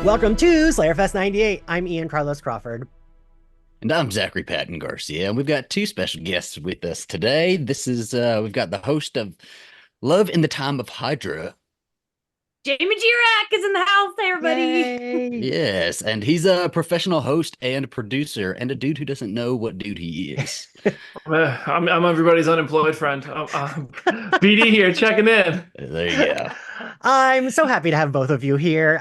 Welcome to Slayerfest 98. I'm Ian Carlos Crawford. And I'm Zachary Patton Garcia, and we've got two special guests with us today. We've got the host of Love in the Time of Hydra. Jamie Jirak is in the house. Hey, everybody. Yay! Yes, and he's a professional host and producer, and a dude who doesn't know what dude he is. I'm everybody's unemployed friend. BD here, checking in. There you go. I'm so happy to have both of you here.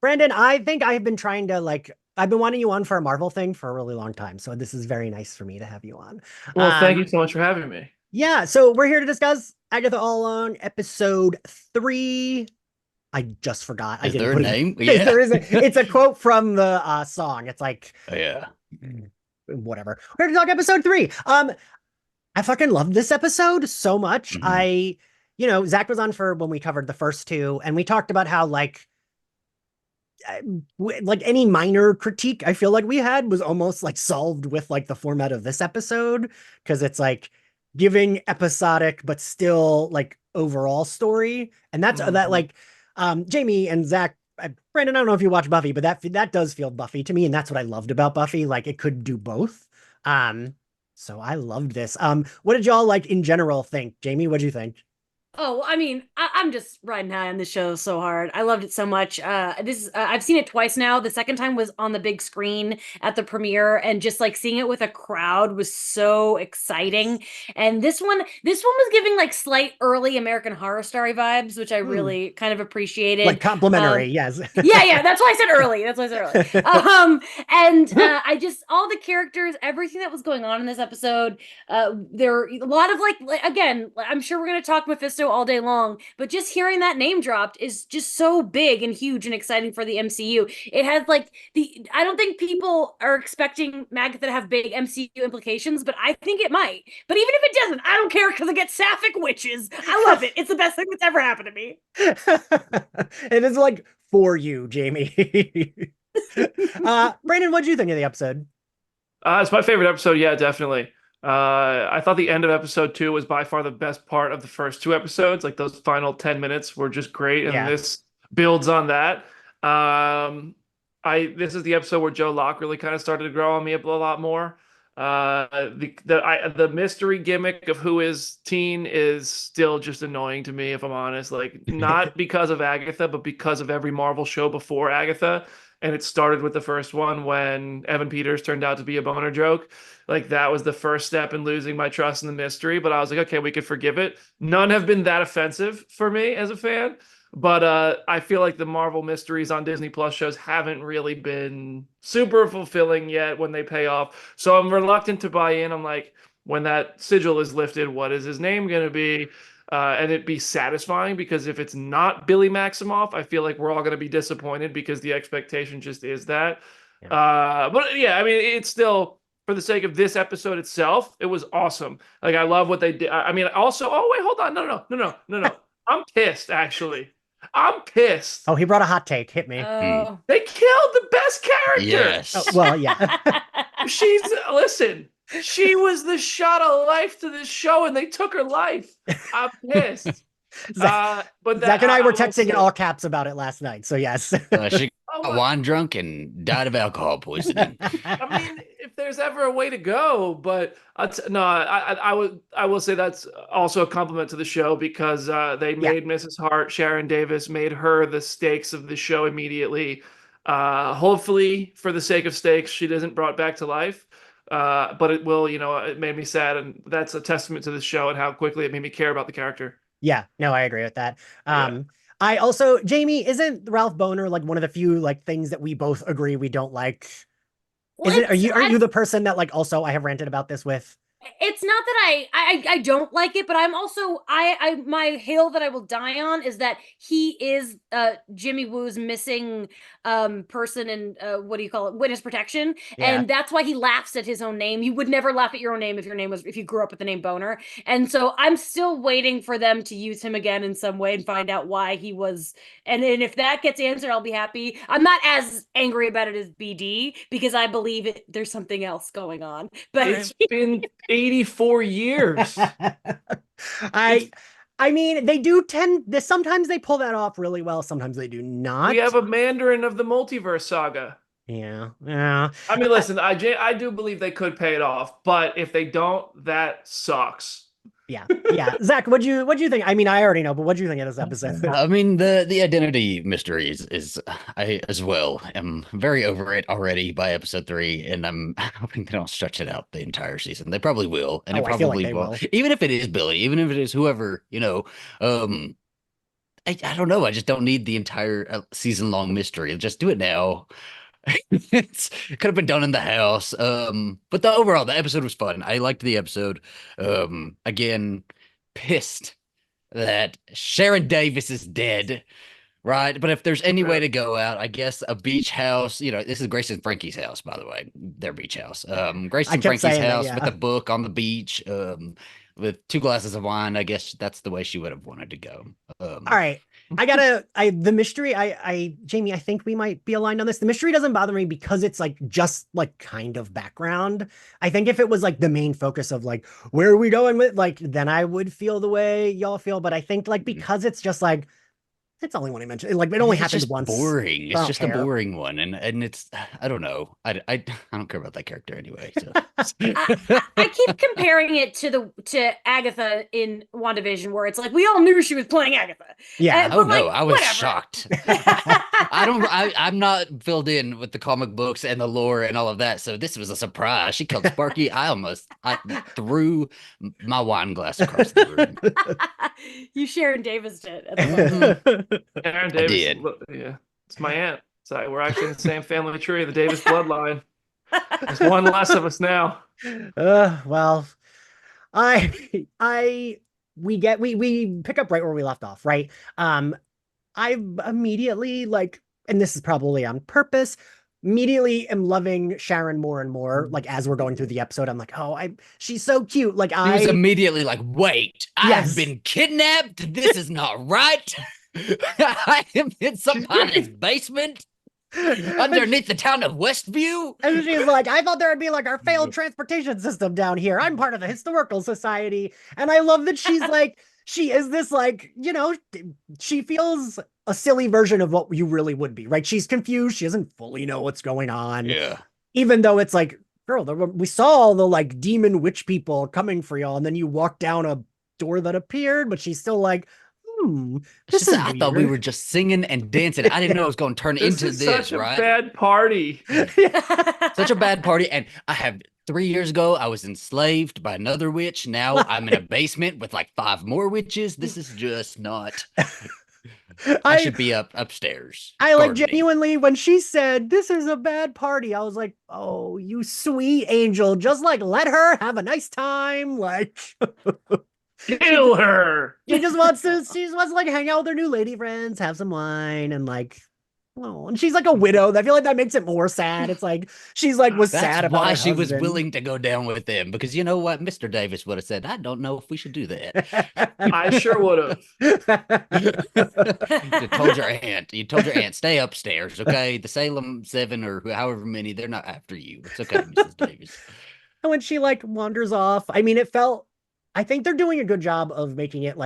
Brandon, I think I've been trying to I've been wanting you on for a Marvel thing for a really long time, so this is very nice for me to have you on. Well, thank you so much for having me. Yeah, so we're here to discuss Agatha All Along, episode 3. I just forgot. Is I didn't there a put name? It, Yeah. there is it's a quote from the song. It's like, Oh, yeah. whatever. We're here to talk episode 3. I fucking loved this episode so much. Zach was on for when we covered the first two, and we talked about how like any minor critique I feel like we had was almost like solved with like the format of this episode, because it's like giving episodic but still like overall story. And that's that like Jamie and Zach, Brandon, I don't know if you watch Buffy, but that does feel Buffy to me, and that's what I loved about Buffy. Like it could do both. So I loved this. What did y'all like in general think? Jamie, what'd you think? Oh, I mean, I'm just riding high on this show so hard. I loved it so much. I've seen it twice now. The second time was on the big screen at the premiere, and just like seeing it with a crowd was so exciting. And this one was giving like slight early American Horror Story vibes, which I really kind of appreciated. Like complimentary, yes. Yeah, that's why I said early. That's why I said early. I just all the characters, everything that was going on in this episode. There were a lot of like again, I'm sure we're gonna talk Mephisto all day long, but just hearing that name dropped is just so big and huge and exciting for the MCU. It has like I don't think people are expecting Agatha to have big MCU implications, but I think it might. But even if it doesn't, I don't care, because I get sapphic witches. I love it. It's the best thing that's ever happened to me. It is like for you, Jamie. Brandon, what did you think of the episode? It's my favorite episode. Yeah, definitely. I thought the end of episode 2 was by far the best part of the first 2 episodes. Like those final 10 minutes were just great, and this builds on that. This is the episode where Joe Locke really kind of started to grow on me a lot more. The mystery gimmick of who is teen is still just annoying to me, if I'm honest. Like, not because of Agatha, but because of every Marvel show before Agatha. And it started with the first one when Evan Peters turned out to be a boner joke. Like, that was the first step in losing my trust in the mystery. But I was like, okay, we could forgive it. None have been that offensive for me as a fan. But I feel like the Marvel mysteries on Disney Plus shows haven't really been super fulfilling yet when they pay off. So I'm reluctant to buy in. I'm like, when that sigil is lifted, what is his name going to be? And it be satisfying, because if it's not Billy Maximoff, I feel like we're all going to be disappointed, because the expectation just is that. But yeah, I mean, it's still, for the sake of this episode itself, it was awesome. Like, I love what they did. I mean, also, oh wait, hold on, no. I'm pissed, actually. I'm pissed. Oh, he brought a hot take. Hit me. They killed the best character. Yes. Oh, well, yeah. Listen. She was the shot of life to this show, and they took her life. I'm pissed. Zach and I were texting in all caps about it last night, so yes. She got wine drunk and died of alcohol poisoning. I mean, if there's ever a way to go, but I will say that's also a compliment to the show, because they made Mrs. Hart, Sharon Davis, made her the stakes of the show immediately. Hopefully, for the sake of stakes, she isn't brought back to life. But it will, it made me sad, and that's a testament to the show and how quickly it made me care about the character. Yeah, no, I agree with that. I also, Jamie, isn't Ralph Boner like one of the few like things that we both agree we don't like? Are you the person that like also I have ranted about this with? It's not that I don't like it, but I'm also my hill that I will die on is that he is Jimmy Woo's missing person in what do you call it, witness protection, and that's why he laughs at his own name. You would never laugh at your own name if you grew up with the name Boner, and so I'm still waiting for them to use him again in some way and find out why he was. And then if that gets answered, I'll be happy. I'm not as angry about it as BD, because I believe there's something else going on. But it's been 84 years. I I mean, they do sometimes they pull that off really well, sometimes they do not. We have a Mandarin of the multiverse saga. Yeah. I mean, listen, I do believe they could pay it off, but if they don't, that sucks. Yeah. Zach, what'd you think? I mean, I already know, but what'd you think of this episode? I mean, the identity mystery is I as well am very over it already by episode 3, and I'm hoping they don't stretch it out the entire season. They probably will, and it I feel like probably they will. Even if it is Billy, even if it is whoever, I don't know. I just don't need the entire season-long mystery. Just do it now. It could have been done in the house. But the episode was fun. I liked the episode. Again, pissed that Sharon Davis is dead, right? But if there's any way to go out, I guess a beach house. This is Grace and Frankie's house, by the way, their beach house. Grace and Frankie's house with a book on the beach, with 2 glasses of wine. I guess that's the way she would have wanted to go. All right. The mystery, Jamie, I think we might be aligned on this. The mystery doesn't bother me because it's like just like kind of background. I think if it was like the main focus of like, where are we going with, like, then I would feel the way y'all feel. But I think like, because it's just like, it's only one I mentioned. Like, it only happens once. Boring. It's just a boring one, and it's I don't know. I don't care about that character anyway. So. I keep comparing it to Agatha in WandaVision, where it's like we all knew she was playing Agatha. Yeah. Oh no, I was shocked. I'm not filled in with the comic books and the lore and all of that, so this was a surprise. She killed Sparky. I threw my wine glass across the room. You Sharon Davis did. Sharon Davis, yeah, it's my aunt. So we're actually in the same family tree, the Davis bloodline. There's one less of us now. Well, we pick up right where we left off, right? I immediately and this is probably on purpose, immediately am loving Sharon more and more. Like, as we're going through the episode, I'm like, she's so cute. Like, I was immediately like, wait, yes. I've been kidnapped. This is not right. I am in somebody's basement underneath the town of Westview. And she's like, I thought there would be like our failed transportation system down here. I'm part of the historical society. And I love that she's like, she is this she feels a silly version of what you really would be, right? She's confused. She doesn't fully know what's going on. Yeah. Even though it's like, girl, we saw all the demon witch people coming for y'all. And then you walk down a door that appeared, but she's still like, I thought we were just singing and dancing. I didn't know it was going to turn into this, such a right? bad party. Such a bad party. And I have 3 years ago, I was enslaved by another witch. Now I'm in a basement with 5 more witches. This is just not. I should be upstairs. Genuinely, when she said this is a bad party, I was like, oh, you sweet angel. Just let her have a nice time. Kill her. She just wants to hang out with her new lady friends, have some wine, and and she's like a widow. I feel like that makes it more sad. It's like she's was sad about why her she was husband. willing to go down with them, because you know what, Mr. Davis would have said, I don't know if we should do that. I sure would have. You told your aunt, stay upstairs, okay? The Salem 7 or however many, they're not after you. It's okay, Mrs. Davis. And when she wanders off, I think they're doing a good job of making it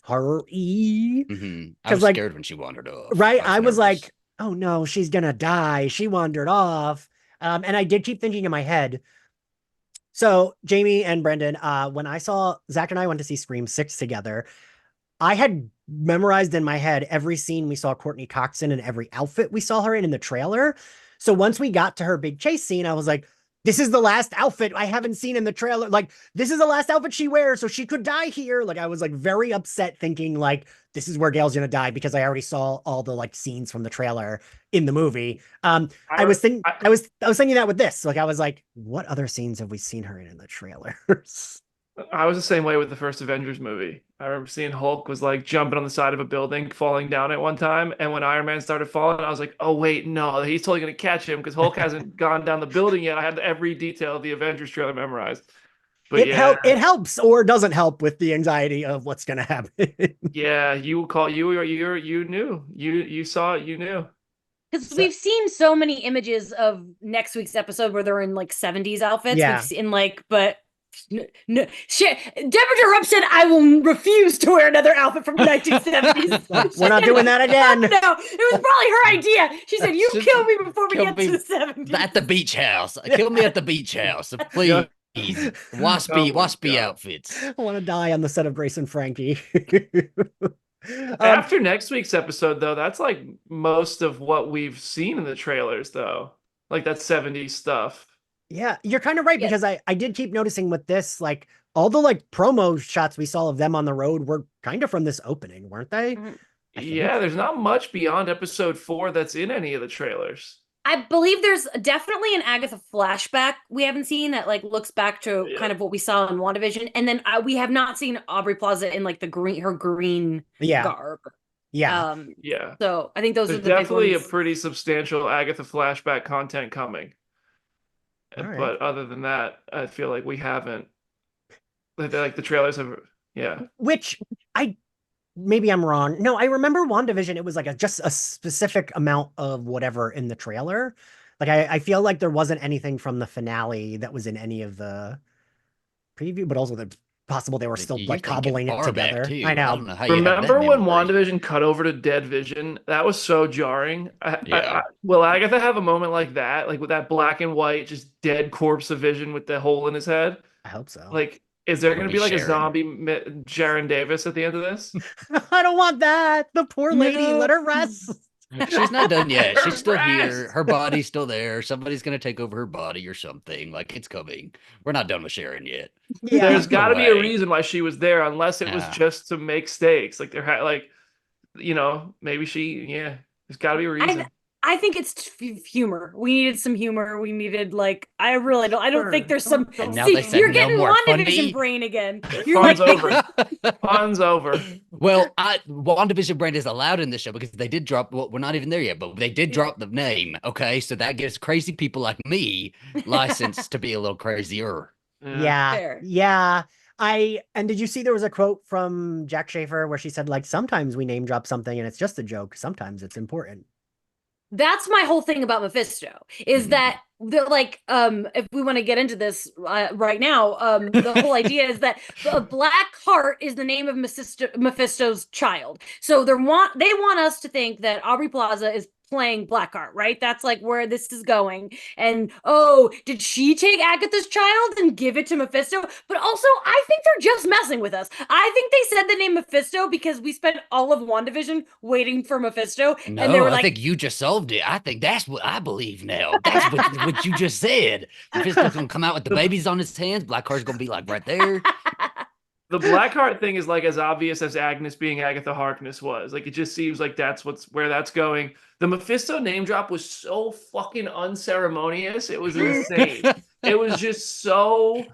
horror-y. Mm-hmm. I was scared when she wandered off. Right? I was like, oh no, she's gonna die. She wandered off. And I did keep thinking in my head. So Jamie and Brendan, when Zach and I went to see Scream 6 together, I had memorized in my head every scene we saw Courtney Cox in and every outfit we saw her in the trailer. So once we got to her big chase scene, I was like, this is the last outfit I haven't seen in the trailer. This is the last outfit she wears, so she could die here. I was very upset thinking this is where Gail's gonna die, because I already saw all the scenes from the trailer in the movie. I was thinking that with this. I was like, what other scenes have we seen her in the trailers? I was the same way with the first Avengers movie. I remember seeing Hulk was jumping on the side of a building, falling down at one time. And when Iron Man started falling, I was like, oh, wait, no, he's totally going to catch him because Hulk hasn't gone down the building yet. I had every detail of the Avengers trailer memorized. But it helps or doesn't help with the anxiety of what's going to happen. Yeah, you knew. You saw it, you knew. Because we've seen so many images of next week's episode where they're in 70s outfits. Yeah. We've seen but No, Deborah Rupp said, "I will refuse to wear another outfit from the 1970s." We're not doing that again. No, it was probably her idea. She said, "You Just kill me before we kill get me to the 70s." At the beach house. Kill me at the beach house, please. Waspy, Oh my waspy God. outfits. I want to die on the set of Grace and Frankie. After next week's episode, though, that's like most of what we've seen in the trailers, though. Like that 70s stuff. Yeah, you're kind of right, Yeah. because I did keep noticing with this, like all the like promo shots we saw of them on the road were kind of from this opening, weren't they? Mhm. I think. Yeah, there's not much beyond episode 4 that's in any of the trailers. I believe there's definitely an Agatha flashback we haven't seen that like looks back to Yeah. kind of what we saw in WandaVision, and then we have not seen Aubrey Plaza in like the green Yeah, garb. yeah. Yeah. So I think those There's are the big definitely a ones. pretty substantial Agatha flashback content coming. All right. But other than that, I feel like we haven't. Like the trailers have. Yeah. Which maybe I'm wrong. No, I remember WandaVision. It was like just a specific amount of whatever in the trailer. Like I feel like there wasn't anything from the finale that was in any of the preview, but also it's possible they were still You're like thinking cobbling it far back, together. too. I know. don't know how you have that Remember when memory. WandaVision cut over to Dead Vision? That was so jarring. Yeah. Will Agatha have a moment like that? Like with that black and white, just dead corpse of Vision with the hole in his head? I hope so. Like, is there Or going to be be like a Sharon. zombie Sharon Davis at the end of this? I don't want that. The poor lady, No. let her rest. She's not done yet. She's still here. Rest. Her body's still there. Somebody's gonna take over her body or something. Like it's coming. We're not done with Sharon yet. Yeah. There's got to be a way. reason why she was there, unless it was Yeah. just to make stakes. Like there had like, maybe she. Yeah, there's got to be a reason. I think it's humor. We needed some humor. We needed like I really don't. I don't think there's some. And now See, they said you're no getting more WandaVision funny. brain again. You're Fun's like, over. Fun's over. Well, WandaVision brand is allowed in this show because they did drop. Well, we're not even there yet, but they did drop the name. Okay, so that gives crazy people like me license to be a little crazier. Yeah. Fair. Yeah. And did you see there was a quote from Jack Schaefer where she said, like, sometimes we name drop something and it's just a joke. Sometimes it's important. That's my whole thing about Mephisto is Mhm. that they're like if we want to get into this right now, the whole idea is that Black Heart is the name of Mephisto's child. So they want us to think that Aubrey Plaza is playing Blackheart, right? That's like where this is going. And oh, did she take Agatha's child and give it to Mephisto? But also, I think they're just messing with us. I think they said the name Mephisto because we spent all of WandaVision waiting for Mephisto, No, and they were I like, think you just solved it. I think that's what I believe now. That's what you just said. Mephisto's gonna come out with the babies on his hands. Blackheart's gonna be like right there. The Blackheart thing is like as obvious as Agnes being Agatha Harkness was. Like it just seems like that's where that's going. The Mephisto name drop was so fucking unceremonious. It was insane. It was just so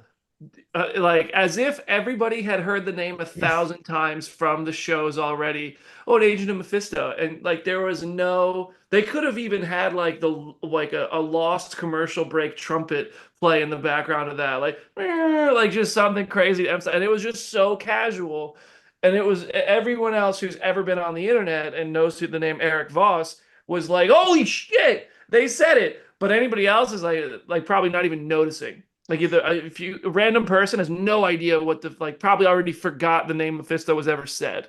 like as if everybody had heard the name 1,000 times from the shows already. Oh, an agent of Mephisto, and like there was no. They could have even had like a lost commercial break trumpet play in the background of that, like just something crazy, and it was just so casual. And it was everyone else who's ever been on the internet and knows who the name Eric Voss was like, holy shit, they said it. But anybody else is like probably not even noticing. Like either if a random person has no idea what probably already forgot the name Mephisto was ever said.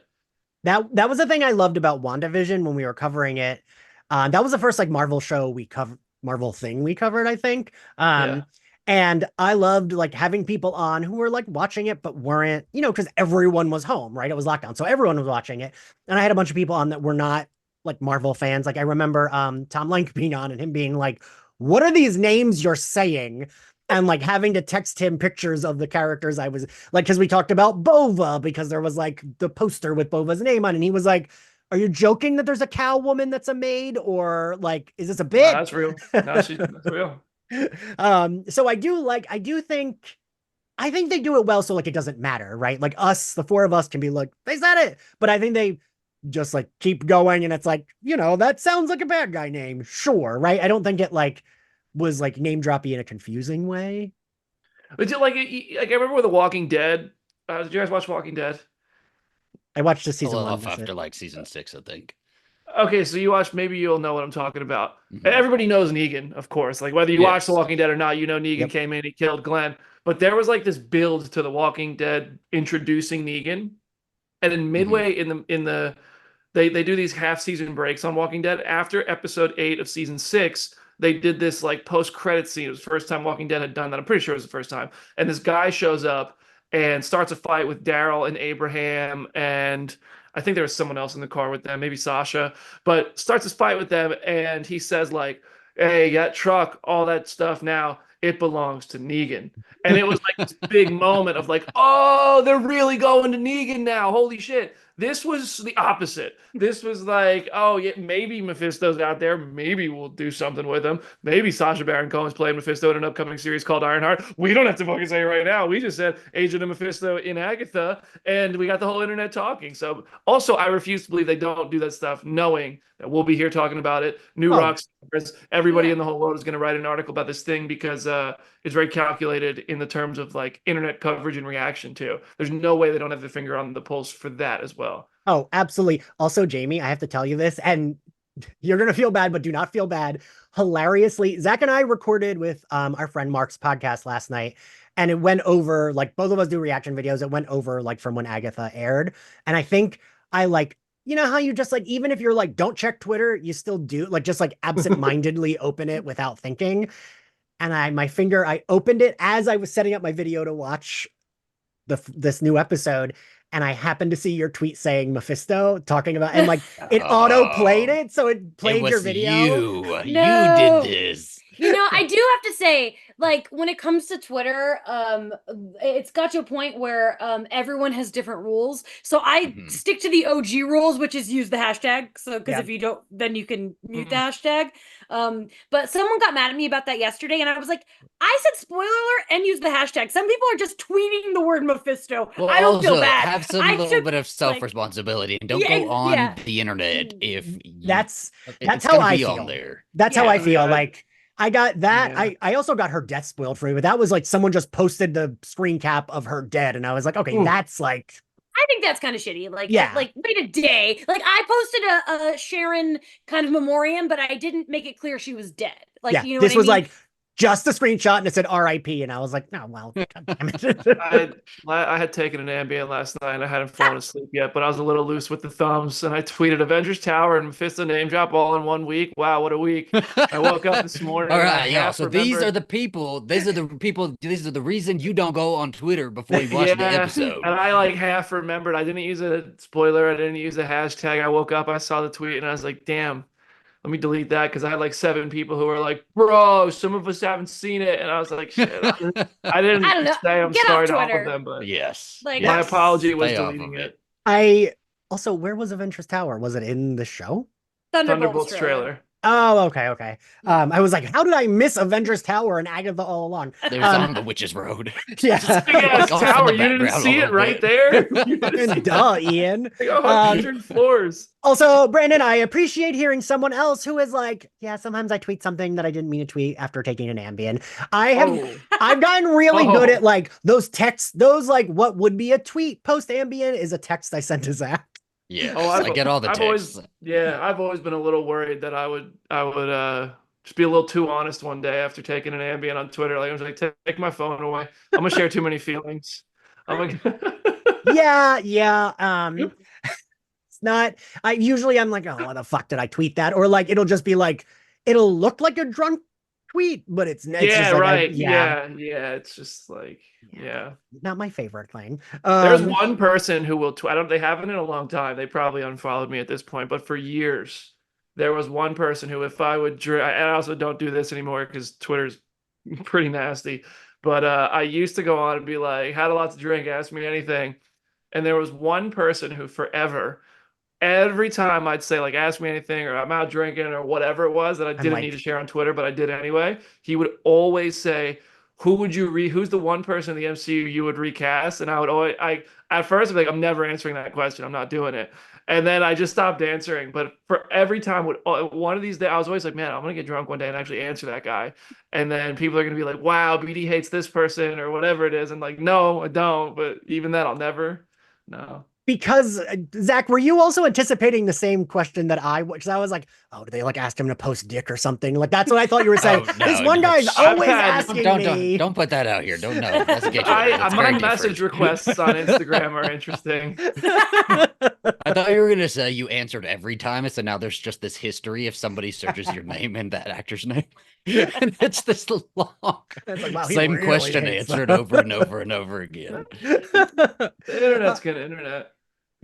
That was the thing I loved about WandaVision when we were covering it. That was the first like Marvel thing we covered, I think. Yeah. And I loved like having people on who were like watching it, but weren't, because everyone was home, right? It was lockdown. So everyone was watching it. And I had a bunch of people on that were not like Marvel fans. Like I remember Tom Lenk being on and him being like, what are these names you're saying? And like having to text him pictures of the characters I was like, because we talked about Bova because there was like the poster with Bova's name on, and he was like, are you joking that there's a cow woman that's a maid, or like, is this a bit? That's real. That's real. So I think they do it well, so like it doesn't matter, right? Like us, the four of us can be like, they said it, but I think they just like keep going, and it's like, that sounds like a bad guy name, sure, right? I don't think it like was like name droppy in a confusing way. But like I remember with The Walking Dead. Did you guys watch Walking Dead? I watched the A season little one. off That's after it. like season 6, I think. Okay, so you watch. Maybe you'll know what I'm talking about. Mhm. Everybody knows Negan, of course. Like whether you watch Yes. The Walking Dead or not, Negan Yep. came in, he killed Glenn. but there was like this build to The Walking Dead introducing Negan, and then midway in the they do these half season breaks on Walking Dead. After episode 8 of season 6, they did this like post credit scene. It was the first time Walking Dead had done that. I'm pretty sure it was the first time. And this guy shows up and starts a fight with Daryl and Abraham, and I think there was someone else in the car with them, maybe Sasha, but starts this fight with them, and he says like, "Hey, that truck, all that stuff now, it belongs to Negan." And it was like this big moment of like, oh, they're really going to Negan now. Holy shit. This was the opposite. This was like, oh, yeah, maybe Mephisto's out there. Maybe we'll do something with him. Maybe Sacha Baron Cohen's playing Mephisto in an upcoming series called Ironheart. We don't have to fucking say it right now. We just said Agent of Mephisto in Agatha, and we got the whole internet talking. So also, I refuse to believe they don't do that stuff, knowing that we'll be here talking about it. New rock stars, everybody in the whole world is going to write an article about this thing because it's very calculated in the terms of like internet coverage and reaction to. There's no way they don't have their finger on the pulse for that as well. Oh, absolutely. Also, Jamie, I have to tell you this, and you're going to feel bad, but do not feel bad. Hilariously, Zach and I recorded with our friend Mark's podcast last night, and it went over, like, both of us do reaction videos. It went over, like, from when Agatha aired. And I think I, like, you know how you just, like, even if you're, like, don't check Twitter, you still do, like, just, like, absentmindedly open it without thinking. And I opened it as I was setting up my video to watch this new episode, and I happened to see your tweet saying Mephisto talking about, and like it auto played it, so it played your video. You No. did this. You know, I do have to say, like, when it comes to Twitter, it's got to a point where everyone has different rules. So I stick to the OG rules, which is use the hashtag. So because if you don't, then you can mute the hashtag. But someone got mad at me about that yesterday, and I was like, I said spoiler alert and use the hashtag. Some people are just tweeting the word Mephisto. Well, I don't feel also, bad. have some little bit of self-responsibility and don't go on the internet if that's it's how gonna I be feel. on there. That's how I feel. Like I got that. I also got her death spoiled for me, but that was like someone just posted the screen cap of her dead, and I was like, okay, that's like. I think that's kind of shitty. Like, yeah, like wait a day. Like I posted a Sharon kind of memoriam, but I didn't make it clear she was dead. Like, you know, this what was I mean? like just a screenshot and it said R.I.P. and I was like, no, well, God damn it. I had taken an Ambien last night and I hadn't fallen asleep yet, but I was a little loose with the thumbs, and I tweeted Avengers Tower and Mephisto name drop all in 1 week. Wow, what a week. I woke up this morning. All right, y'all. So these are the people. These are the reason you don't go on Twitter before you watch the episode. And I like half remembered. I didn't use a spoiler. I didn't use a hashtag. I woke up, I saw the tweet, and I was like, damn. Let me delete that because I had like 7 people who were like, bro, some of us haven't seen it. And I was like, shit, I didn't say I'm sorry to all of them, but like, my apology was deleting it. I also, where was Avengers Tower? Was it in the show? Thunderbolts trailer. Oh, okay. I was like, how did I miss Avengers Tower and Agatha All Along? They was on the Witch's Road. Yeah. Big ass tower. You didn't see it right there? Duh, Ian. 100 floors. Also, Brandon, I appreciate hearing someone else who is like, yeah, sometimes I tweet something that I didn't mean to tweet after taking an Ambien. I've gotten really good at like those texts, those like what would be a tweet post Ambien is a text I sent to Zach. Yeah, I get all the texts. I've always been a little worried that I would just be a little too honest one day after taking an Ambien on Twitter. Like I was like, take my phone away. I'm gonna share too many feelings. I'm like, yeah. It's not. I'm like, oh, why the fuck did I tweet that? Or like, it'll just be like, it'll look like a drunk tweet, but it's just like right. It's just like, not my favorite thing. There's one person who will they haven't in a long time. They probably unfollowed me at this point, but for years there was one person who, if I would drink, and I also don't do this anymore because Twitter's pretty nasty, but I used to go on and be like, had a lot to drink, ask me anything. And there was one person who forever, every time I'd say like, ask me anything, or I'm out drinking, or whatever it was that I didn't need to share on Twitter, but I did anyway, he would always say, who's the one person in the MCU you would recast? And I would always, at first I'd be like, I'm never answering that question. I'm not doing it. And then I just stopped answering. But for every time, one of these days, I was always like, man, I'm going to get drunk one day and actually answer that guy. And then people are going to be like, wow, BD hates this person or whatever it is. And like, no, I don't. But even then, I'll never. No. because Zach, were you also anticipating the same question that because I was like, oh, do they like ask him to post dick or something? Like that's what I thought you were saying. Oh, no, This one no. guy's Shh. always I've had- asking Don't me. don't put that out here. Don't know. That's gay. That's my very message different. requests on Instagram are interesting. I thought you were gonna say you answered every time, and so now there's just this history if somebody searches your name and that actor's name, and it's this long, It's like, wow, he same really question hates answered them. over and over and over again. The internet's gonna internet.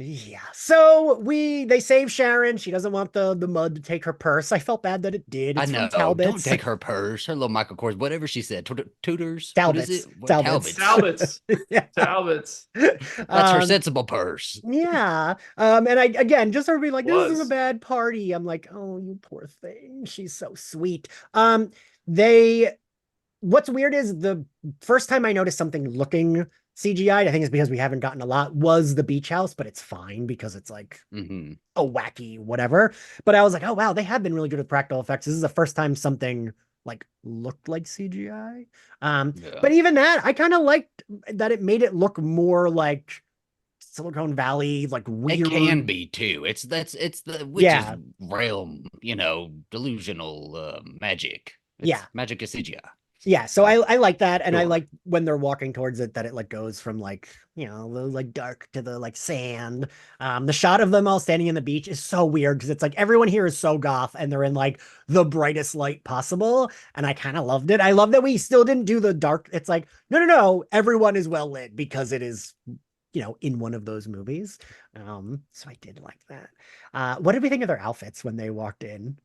Yeah. So they save Sharon. She doesn't want the mud to take her purse. I felt bad that it did. I It's know. from Talbot's. Don't take her purse, her little Michael Kors, whatever she said. Tutors. Talbot's. What is it? What, Talbot's. Talbots. Yeah. Talbots. That's her sensible purse. Yeah. And I again just everybody like this is a Was. bad party. I'm like, oh, you poor thing. She's so sweet. They what's weird is the first time I noticed something looking CGI'd, I think it's because we haven't gotten a lot, was the beach house, but it's fine because it's like Mm-hmm. a wacky whatever. But I was like, oh wow, they have been really good with practical effects. This is the first time something like looked like CGI. Yeah. But even that, I kind of liked that it made it look more like Silicon Valley, like weird. It can be too. It's the witch's realm, delusional magic. Yeah. Magic is CGI. Yeah, so I like that, and I Sure. like when they're walking towards it that it like goes from like the like dark to the like sand. The shot of them all standing in the beach is so weird because it's like everyone here is so goth and they're in like the brightest light possible, and I kind of loved it. I love that we still didn't do the dark. It's like no, everyone is well lit because it is in one of those movies. So I did like that. What did we think of their outfits when they walked in?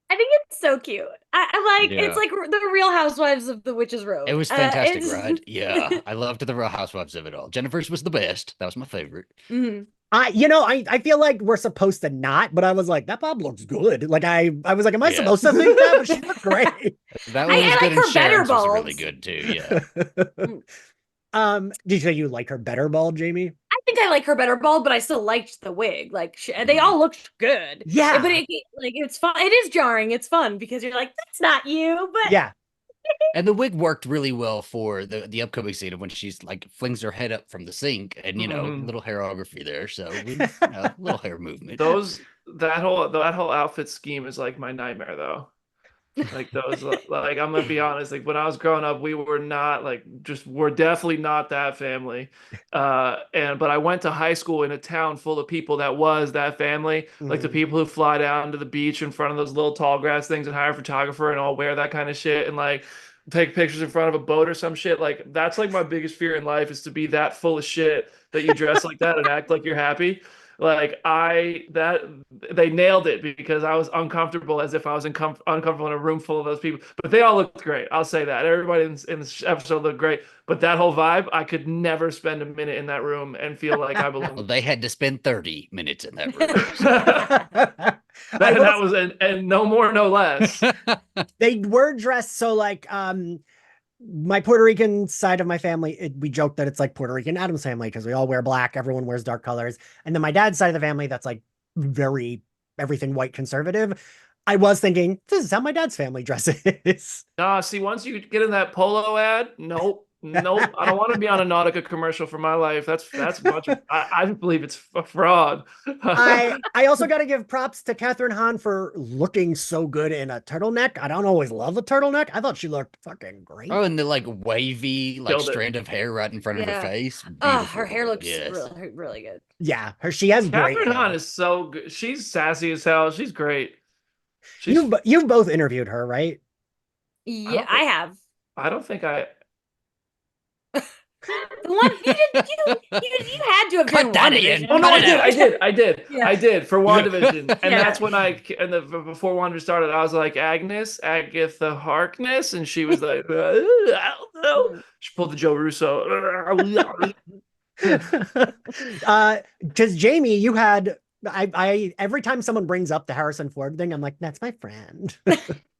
I think it's so cute. I like Yeah. it's like the Real Housewives of the Witches Road. It was fantastic, it's- right? Yeah. I loved the Real Housewives of it all. Jennifer's was the best. That was my favorite. Mhm. I feel like we're supposed to not, but I was like, that Bob looks good. Like I was like, am I Yeah. supposed to think that? But she looked great. That one I was like good, her and better Sharon's was really balls. good too. Yeah. Did you say you like her better bald, Jamie? I think I like her better bald, but I still liked the wig. Like they all looked good. Yeah. But it's fun. It is jarring. It's fun because you're like, that's not you. But Yeah. And the wig worked really well for the upcoming scene of when she's like flings her head up from the sink, and Mhm. little hairography there. So little hair movement. That whole outfit scheme is like my nightmare though. Like those like I'm gonna be honest, like when I was growing up, we were not we're definitely not that family. But I went to high school in a town full of people that was that family, like the Mhm. people who fly down to the beach in front of those little tall grass things and hire a photographer and all wear that kind of shit and like take pictures in front of a boat or some shit. Like that's like my biggest fear in life is to be that full of shit that you dress like that and act like you're happy. Like they nailed it because I was uncomfortable as if I was uncomfortable in a room full of those people. But they all looked great. I'll say that. Everybody in this episode looked great. But that whole vibe, I could never spend a minute in that room and feel like I Well, belong. they had to spend 30 minutes in that room. That was and no more, no less. They were dressed so like my Puerto Rican side of my family, we joke that it's like Puerto Rican Addams family because we all wear black, everyone wears dark colors. And then my dad's side of the family, that's like very everything white conservative. I was thinking, this is how my dad's family dresses. Nah, see, once you get in that polo ad, nope. I don't want to be on a Nautica commercial for my life. That's much. I believe it's a fraud. I also got to give props to Catherine Hahn for looking so good in a turtleneck. I don't always love a turtleneck. I thought she looked fucking great. Oh, and the like wavy Killed it. strand of hair right in front of her Yeah. face. her hair Beautiful. looks Yes. really, really good. Yeah, she has great Catherine hair. Hahn is so good. She's sassy as hell. She's great. She's. You've both interviewed her, right? Yeah, I have. I don't think I. The one you had to have Cut done that, WandaVision. Ian. Oh no, Cut I it did. out. Yeah. I did for WandaVision, and Yeah. that's when before WandaVision started, I was like Agatha Harkness, and she was like, I don't know. She pulled the Joe Russo. Because Jamie, you had I every time someone brings up the Harrison Ford thing, I'm like, that's my friend.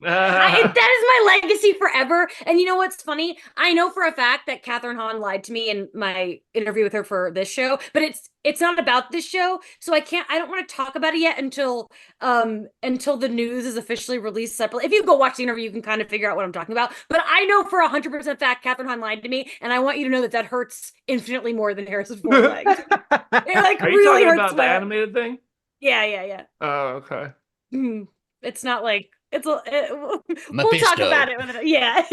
That is my legacy forever. And you know what's funny? I know for a fact that Catherine Hahn lied to me in my interview with her for this show, but it's not about this show, so I don't want to talk about it yet until the news is officially released separately. If you go watch the interview, you can kind of figure out what I'm talking about. But I know for 100% fact Catherine Hahn lied to me, and I want you to know that hurts infinitely more than Harris's foreleg. It like Are you really talking hurts about the animated thing? Yeah. Oh, okay. It's not like we'll Mephisto. talk about it. Yeah.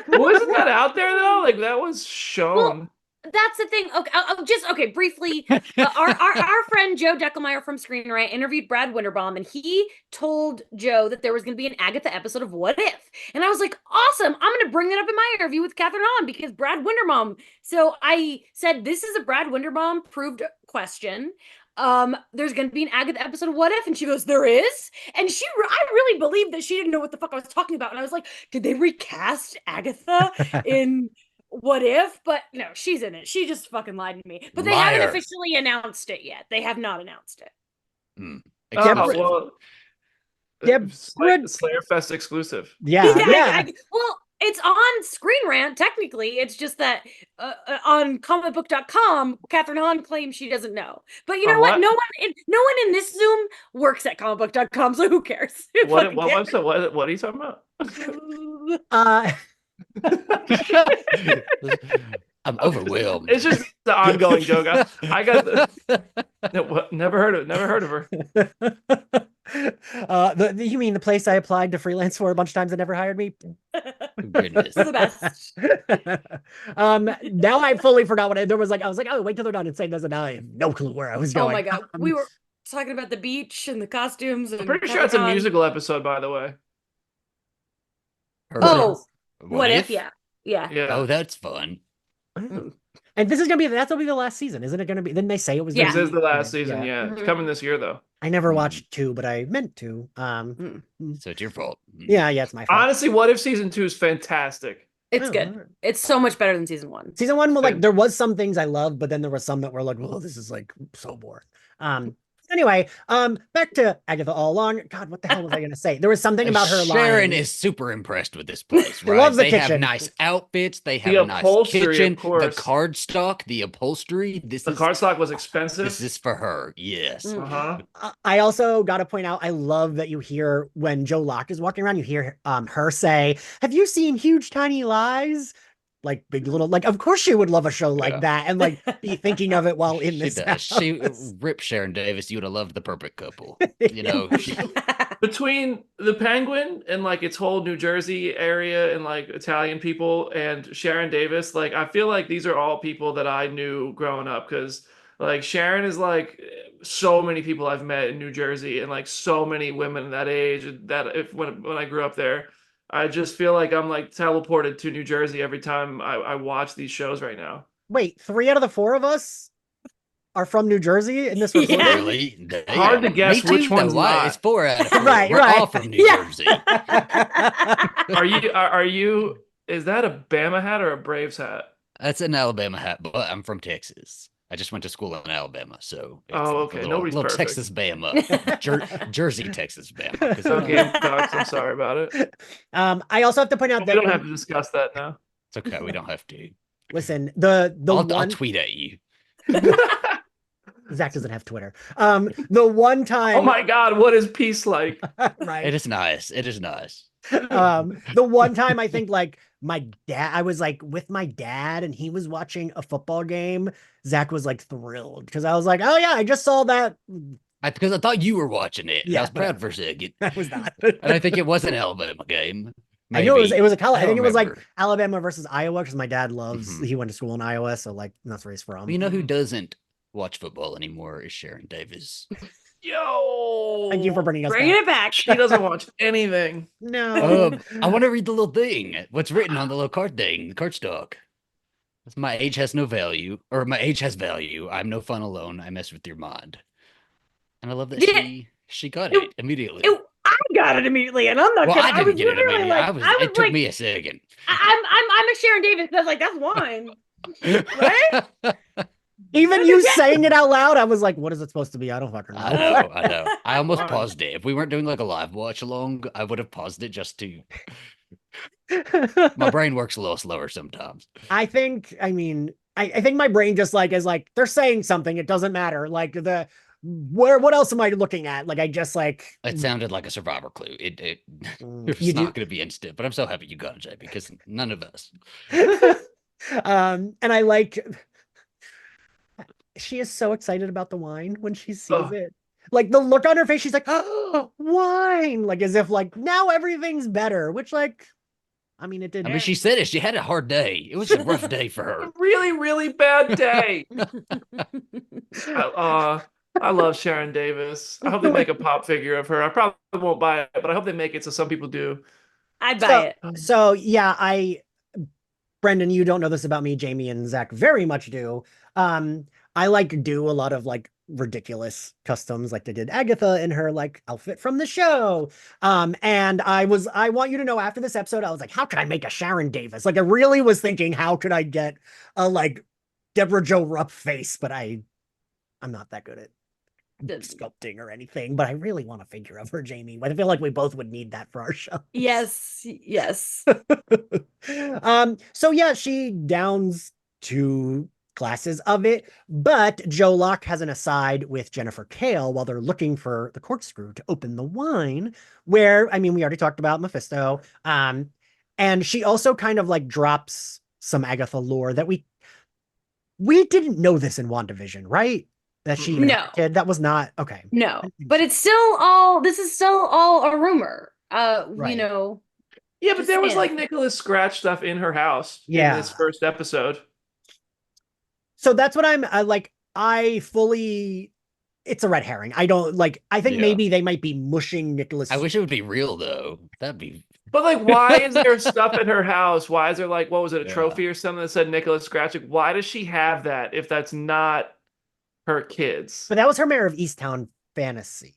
Wasn't that out there though? Like that was shown. Well, that's the thing. Okay, okay. Briefly, our friend Joe Deckelmeyer from Screen Rant interviewed Brad Winterbaum, and he told Joe that there was going to be an Agatha episode of What If, and I was like, awesome! I'm going to bring that up in my interview with Catherine Hahn because Brad Winterbaum. So I said, this is a Brad Winterbaum proved question. There's gonna be an Agatha episode of What If, and she goes, there is, and I really believed that she didn't know what the fuck I was talking about, and I was like, did they recast Agatha in What If? But no, she's in it. She just fucking lied to me. But they haven't officially announced it yet. They have not announced it. Slayerfest exclusive. Yeah. Well, it's on Screen Rant, technically. It's just that on comicbook.com, Catherine Hahn claims she doesn't know. But you know what? No one in this Zoom works at comicbook.com, so who cares? What website? What are you talking about? I'm overwhelmed. It's just the ongoing joke. I got never heard of her. You mean the place I applied to freelance for a bunch of times and never hired me? Goodness. The best. Now I fully forgot what I was like, oh, wait till they're done and say this, and now I have no clue where I was going. Oh my god. We were talking about the beach and the costumes. And I'm pretty sure it's a musical episode, by the way. What if? Yeah. Oh, that's fun. And this is gonna be the last season, isn't it? Gonna be? Didn't they say it was? This is the last season. Yeah, it's coming this year though. I never watched 2, but I meant to. So it's your fault. Yeah, it's my fault. Honestly, What If season 2 is fantastic. It's good. Right. It's so much better than season 1. Season 1, well, like there was some things I loved, but then there was some that were like, well, this is like so boring. Anyway, back to Agatha All Along. God, what the hell was I going to say? There was something about her Sharon is super impressed with this place, right? Loves the they kitchen. have nice outfits. They have a nice kitchen. The cardstock, the upholstery. The cardstock was expensive. This is for her. Yes. I also got to point out, I love that you hear when Joe Locke is walking around, you hear her say, have you seen Huge Tiny Lies? Like Big Little, like of course she would love a show like that and like be thinking of it while in this house. She ripped Sharon Davis. You would have loved The Perfect Couple. You know, between the Penguin and like its whole New Jersey area and like Italian people and Sharon Davis, like I feel like these are all people that I knew growing up because like Sharon is like so many people I've met in New Jersey and like so many women that age that when I grew up there. I just feel like I'm like teleported to New Jersey every time I watch these shows right now. Wait, 3 out of the 4 of us are from New Jersey in this recording? Yeah. Really? Hard to guess which one's not. It's 4 out of 4. Right. We're all from New Jersey. Are you? Is that a Bama hat or a Braves hat? That's an Alabama hat, but I'm from Texas. I just went to school in Alabama, so it's okay. Nobody's little perfect. Texas Bama, Jersey, Texas Bama. Okay, Docs, I'm sorry about it. I also have to point out that we don't have to discuss that now. It's okay, we don't have to. Listen, I'll tweet at you. Zach doesn't have Twitter. The one time. Oh my God, what is peace like? Right. It is nice. The one time I think like my dad, I was like with my dad and he was watching a football game. Zach was like thrilled because I was like, oh yeah, I just saw that. Because I thought you were watching it. Yeah, I was proud for a second. I was not. And I think it was an Alabama game. Maybe. I know it was a college. I think it was like remember. Alabama versus Iowa because my dad loves, he went to school in Iowa. So like that's where he's from. You know who doesn't watch football anymore is Sharon Davis. Yo, thank you for bringing it back. She doesn't watch anything. No. I want to read the little thing. What's written on the little card thing, the card stock. My age has no value, or my age has value. I'm no fun alone. I mess with your mind. And I love that she got it immediately. I got it immediately, and I'm not well, kidding. I didn't get it immediately. Like, it took me a second. I'm a Sharon Davis. I was like, that's wine. Right? Even you saying it out loud, I was like, what is it supposed to be? I don't fucking know. I know. I almost paused it. If we weren't doing like a live watch along, I would have paused it just to. My brain works a little slower sometimes. I think my brain just like is like, they're saying something, it doesn't matter. Like what else am I looking at? Like I just like It sounded like a survivor clue. It's you not going to be instant, but I'm so happy you got it, Jay, because none of us. And I like she is so excited about the wine when she sees it. Like the look on her face, she's like, oh, wine, like as if like now everything's better, which like I mean it did. I mean, she said it. She had a hard day. It was a rough day for her. Really, really bad day. I love Sharon Davis. I hope they make a pop figure of her. I probably won't buy it, but I hope they make it so some people do. I'd buy it. So yeah, Brendan, you don't know this about me, Jamie and Zach very much do. I like do a lot of like ridiculous customs, like they did Agatha in her like outfit from the show. And I want you to know after this episode, I was like, how could I make a Sharon Davis? Like I really was thinking, how could I get a like Deborah Jo Rupp face? But I'm not that good at sculpting or anything, but I really want a figure of her, Jamie. I feel like we both would need that for our show. Yes. So yeah, she downs 2 glasses of it, but Joe Locke has an aside with Jennifer Kale while they're looking for the corkscrew to open the wine, where, I mean, we already talked about Mephisto. And she also kind of like drops some Agatha lore that we didn't know this in WandaVision, right? That she even had a kid. That was not okay. No, but it's still all, this is still all a rumor. Right. You know. Yeah, but there was like Nicholas Scratch stuff in her house in this first episode. So that's what I fully, it's a red herring. I don't like, I think maybe they might be mushing Nicholas. I wish it would be real though. That'd be. But like, why is there stuff in her house? Why is there like, what was it, a trophy or something that said Nicholas Scratch? Like, why does she have that if that's not her kids? But that was her Mayor of Easttown fantasy.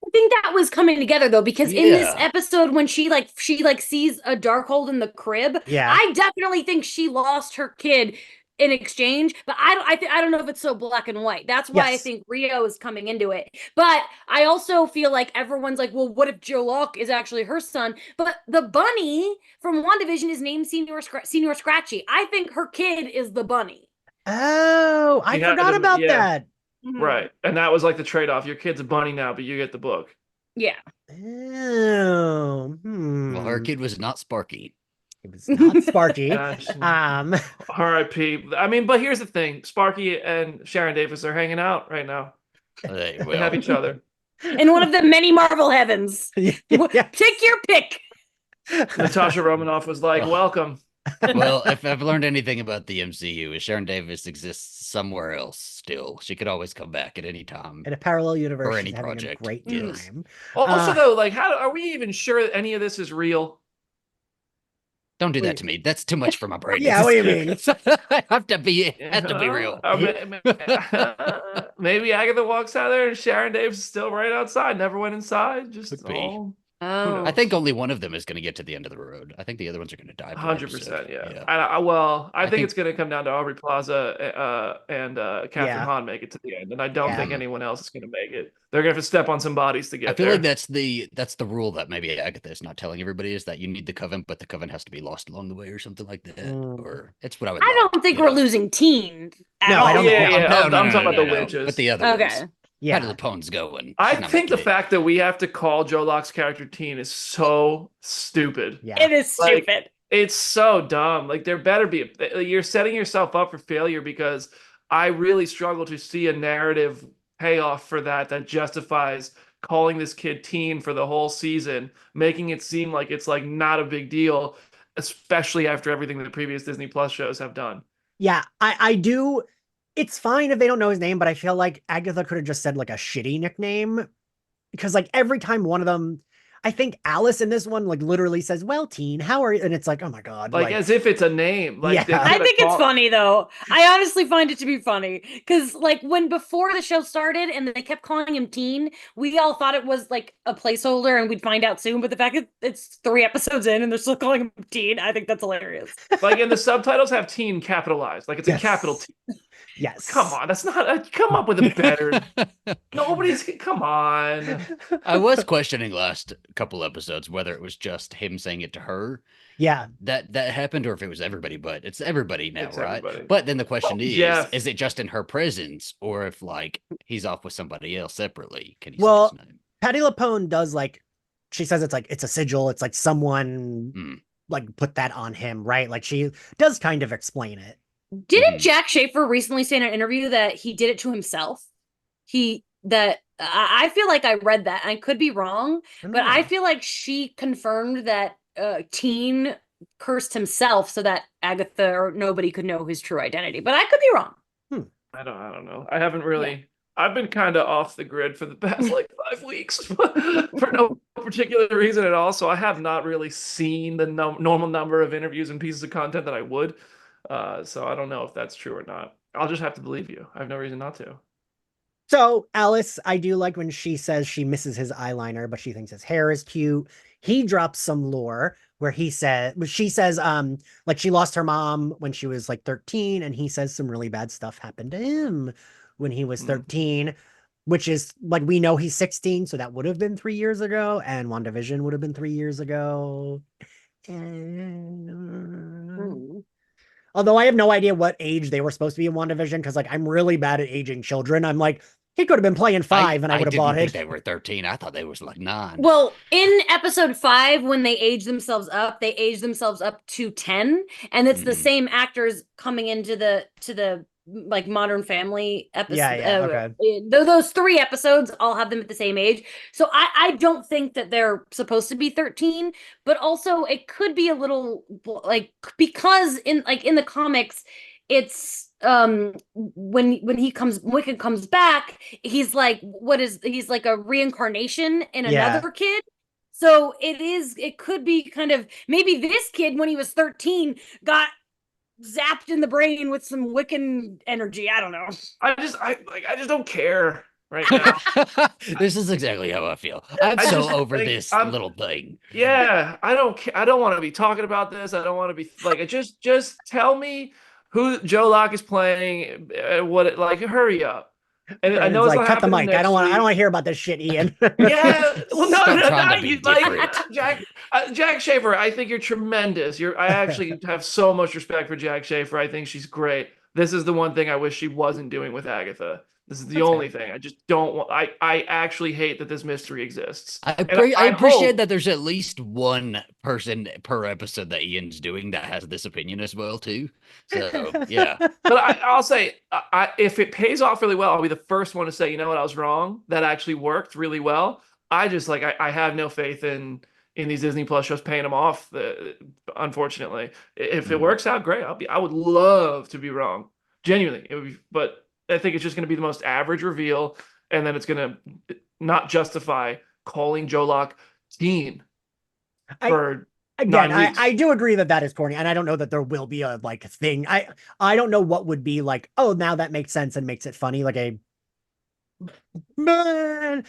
I think that was coming together though, because in this episode when she sees a Darkhold in the crib, I definitely think she lost her kid in exchange, but I don't know if it's so black and white. That's why I think Rio is coming into it. But I also feel like everyone's like, well, what if Joe Locke is actually her son? But the bunny from WandaVision is named Senior Scratchy. I think her kid is the bunny. Oh, I forgot about that. Right. And that was like the trade-off. Your kid's a bunny now, but you get the book. Yeah. Oh. Well, her kid was not Sparky. It was not Sparky. R.I.P. I mean, but here's the thing. Sparky and Sharon Davis are hanging out right now. They have each other. In one of the many Marvel heavens. Pick your pick. Natasha Romanoff was like, welcome. Well, if I've learned anything about the MCU, is Sharon Davis exists somewhere else still. She could always come back at any time. In a parallel universe or any project. A great time. Also, though, like, are we even sure that any of this is real? Don't do that to me. That's too much for my brain. Yeah, what do you mean? I have to be real. Maybe Agatha walks out there and Sharon Davis is still right outside. Never went inside. Just Oh. I think only one of them is going to get to the end of the road. I think the other ones are going to die. 100%, yeah. I think it's going to come down to Aubrey Plaza and Catherine Hahn make it to the end, and I don't think anyone else is going to make it. They're going to have to step on some bodies to get there. I feel like that's the rule that maybe Agatha is not telling everybody, is that you need the coven, but the coven has to be lost along the way or something like that. Or it's what I would. I don't think we're losing Teen. No, I don't. I'm talking about the witches. But the other ones. Yeah. How do the pawns go? I think the fact that we have to call Joe Locke's character Teen is so stupid. Yeah. It is stupid. It's so dumb. Like, there better be. You're setting yourself up for failure, because I really struggle to see a narrative payoff for that justifies calling this kid Teen for the whole season, making it seem like it's like not a big deal, especially after everything that the previous Disney Plus shows have done. Yeah, I do. It's fine if they don't know his name, but I feel like Agatha could have just said like a shitty nickname, because like every time one of them, I think Alice in this one like literally says, "Well, Teen, how are you?" And it's like, oh my god, like as if it's a name. Like, I think it's funny though. I honestly find it to be funny, because like when before the show started and they kept calling him Teen, we all thought it was like a placeholder and we'd find out soon. But the fact that it's 3 episodes in and they're still calling him Teen, I think that's hilarious. Like, and the subtitles have Teen capitalized, like it's a capital T. Yes. Come on, that's not. Come up with a better. Nobody's. Come on. I was questioning last couple episodes whether it was just him saying it to her Yeah. that happened, or if it was everybody. But it's everybody now, It's right? everybody. But then the question Jeff. is it just in her presence, or if like he's off with somebody else separately? Can he Well, say his name? Patty LuPone does like, she says it's like, it's a sigil. It's like someone like put that on him, right? Like she does kind of explain it. Didn't Jack Schaefer recently say in an interview that he did it to himself? I feel like I read that. I could be wrong, but I feel like she confirmed that Teen cursed himself so that Agatha or nobody could know his true identity. But I could be wrong. I don't know. I haven't really. Yeah. I've been kind of off the grid for the past like 5 weeks for no particular reason at all. So I have not really seen the normal number of interviews and pieces of content that I would. So I don't know if that's true or not. I'll just have to believe you. I have no reason not to. So Alice, I do like when she says she misses his eyeliner, but she thinks his hair is cute. He drops some lore where she says, like she lost her mom when she was like 13, and he says some really bad stuff happened to him when he was 13, which is like, we know he's 16, so that would have been 3 years ago, and WandaVision would have been 3 years ago. Although I have no idea what age they were supposed to be in WandaVision, because like I'm really bad at aging children. I'm like, he could have been playing 5 and I would have bought it. I didn't think they were 13. I thought they was like 9. Well, in episode 5, when they age themselves up, they age themselves up to 10, and it's the same actors coming into the like Modern Family episode. Yeah, okay. Those 3 episodes all have them at the same age. So I don't think that they're supposed to be 13, but also it could be a little like, because in the comics, it's when Wicked comes back, he's like he's like a reincarnation in another kid. So it could be kind of, maybe this kid when he was 13 got zapped in the brain with some Wiccan energy. I don't know. I just don't care right now. This is exactly how I feel. I'm so over this little thing. Yeah, I don't want to be talking about this. I don't want to be like, just tell me who Joe Locke is playing, hurry up. And I know it's like, cut the mic. I don't want to hear about this shit, Ian. Yeah, well, no, you like Jack Schaefer. I think you're tremendous. I actually have so much respect for Jack Schaefer. I think she's great. This is the one thing I wish she wasn't doing with Agatha. This is the only thing. I just don't want. I actually hate that this mystery exists. I appreciate that there's at least one person per episode that Ian's doing that has this opinion as well too. So yeah. But I'll say, if it pays off really well, I'll be the first one to say, you know what, I was wrong. That actually worked really well. I just I have no faith in these Disney Plus shows paying them off. Unfortunately, if it works out, great. I would love to be wrong. Genuinely, it would be, but I think it's just going to be the most average reveal, and then it's going to not justify calling Joe Locke teen. I do agree that is corny, and I don't know that there will be a thing. I don't know what would be like, oh, now that makes sense and makes it funny, like a man.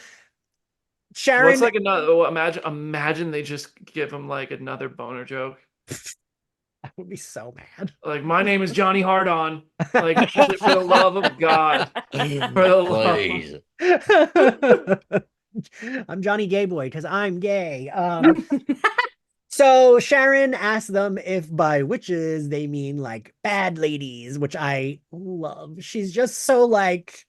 Sharon, well, it's like another. Imagine they just give him like another boner joke. I would be so mad. Like, my name is Johnny Hard-On. Like, for the love of God. For the love. I'm Johnny Gay Boy because I'm gay. So Sharon asked them if by witches they mean like bad ladies, which I love. She's just so like,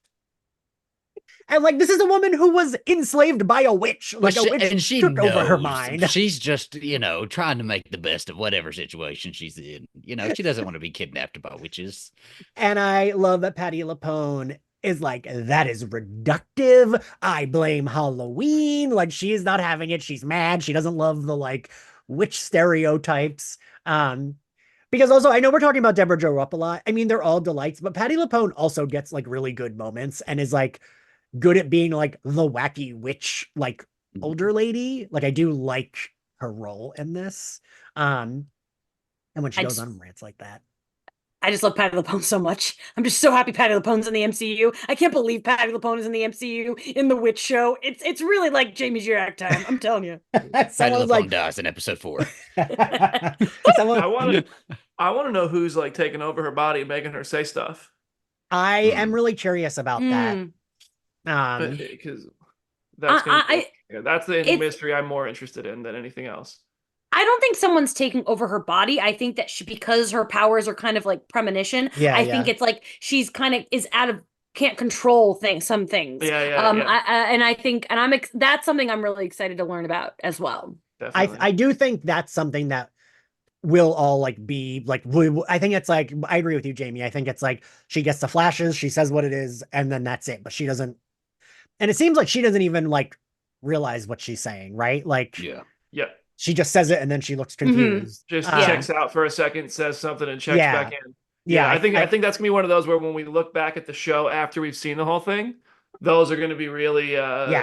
and like, this is a woman who was enslaved by a witch. Like, a witch took over her mind. She's just, trying to make the best of whatever situation she's in. She doesn't want to be kidnapped by witches. And I love that Patty LuPone is like, that is reductive. I blame Halloween. Like, she is not having it. She's mad. She doesn't love the like witch stereotypes. Because also, I know we're talking about Deborah Jo Rupp a lot. I mean, they're all delights, but Patty LuPone also gets like really good moments and is like good at being like the wacky witch, like older lady. Like, I do like her role in this. And when she goes on rants like that. I just love Patty LuPone so much. I'm just so happy Patty LuPone's in the MCU. I can't believe Patty LuPone is in the MCU in the Witch Show. It's really like Jamie Jirak time. I'm telling you. Patty LuPone dies in episode 4. I want to know who's like taking over her body and making her say stuff. I am really curious about that. Because that's that's the mystery I'm more interested in than anything else. I don't think someone's taking over her body. I think that because her powers are kind of like premonition. I think it's like she's kind of is out of can't control some things. I think that's something I'm really excited to learn about as well. Definitely. I do think that's something that will all like be like I think it's like I agree with you, Jamie. I think it's like she gets the flashes, she says what it is, and then that's it. But she doesn't, and it seems like she doesn't even like realize what she's saying, right? Like she just says it and then she looks confused. Just checks out for a second, says something, and checks back in. I think that's gonna be one of those where when we look back at the show after we've seen the whole thing, those are going to be really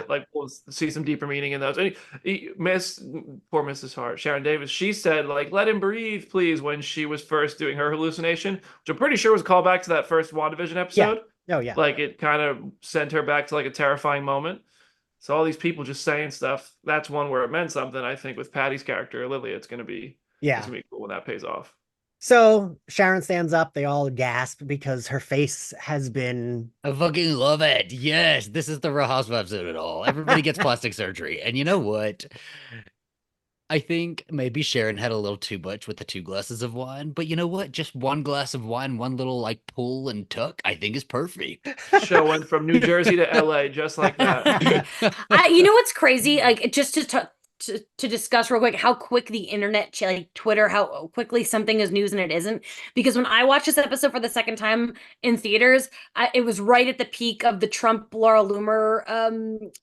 like we'll see some deeper meaning in those. And poor Mrs. Hart, Sharon Davis, she said like let him breathe please when she was first doing her hallucination, which I'm pretty sure was a callback to that first WandaVision episode. Like it kind of sent her back to like a terrifying moment. So all these people just saying stuff, that's one where it meant something. I think with Patty's character Lilia, it's going to be cool when that pays off. So Sharon stands up. They all gasp because her face has been. I fucking love it. Yes, this is the Real Housewives of it all. Everybody gets plastic surgery. And you know what? I think maybe Sharon had a little too much with the 2 glasses of wine. But you know what? Just 1 glass of wine, one little like pull and tuck, I think is perfect. Show went from New Jersey to LA just like that. You know what's crazy? Like just to discuss real quick how quick the internet, like Twitter, how quickly something is news and it isn't. Because when I watched this episode for the second time in theaters, it was right at the peak of the Trump Laura Loomer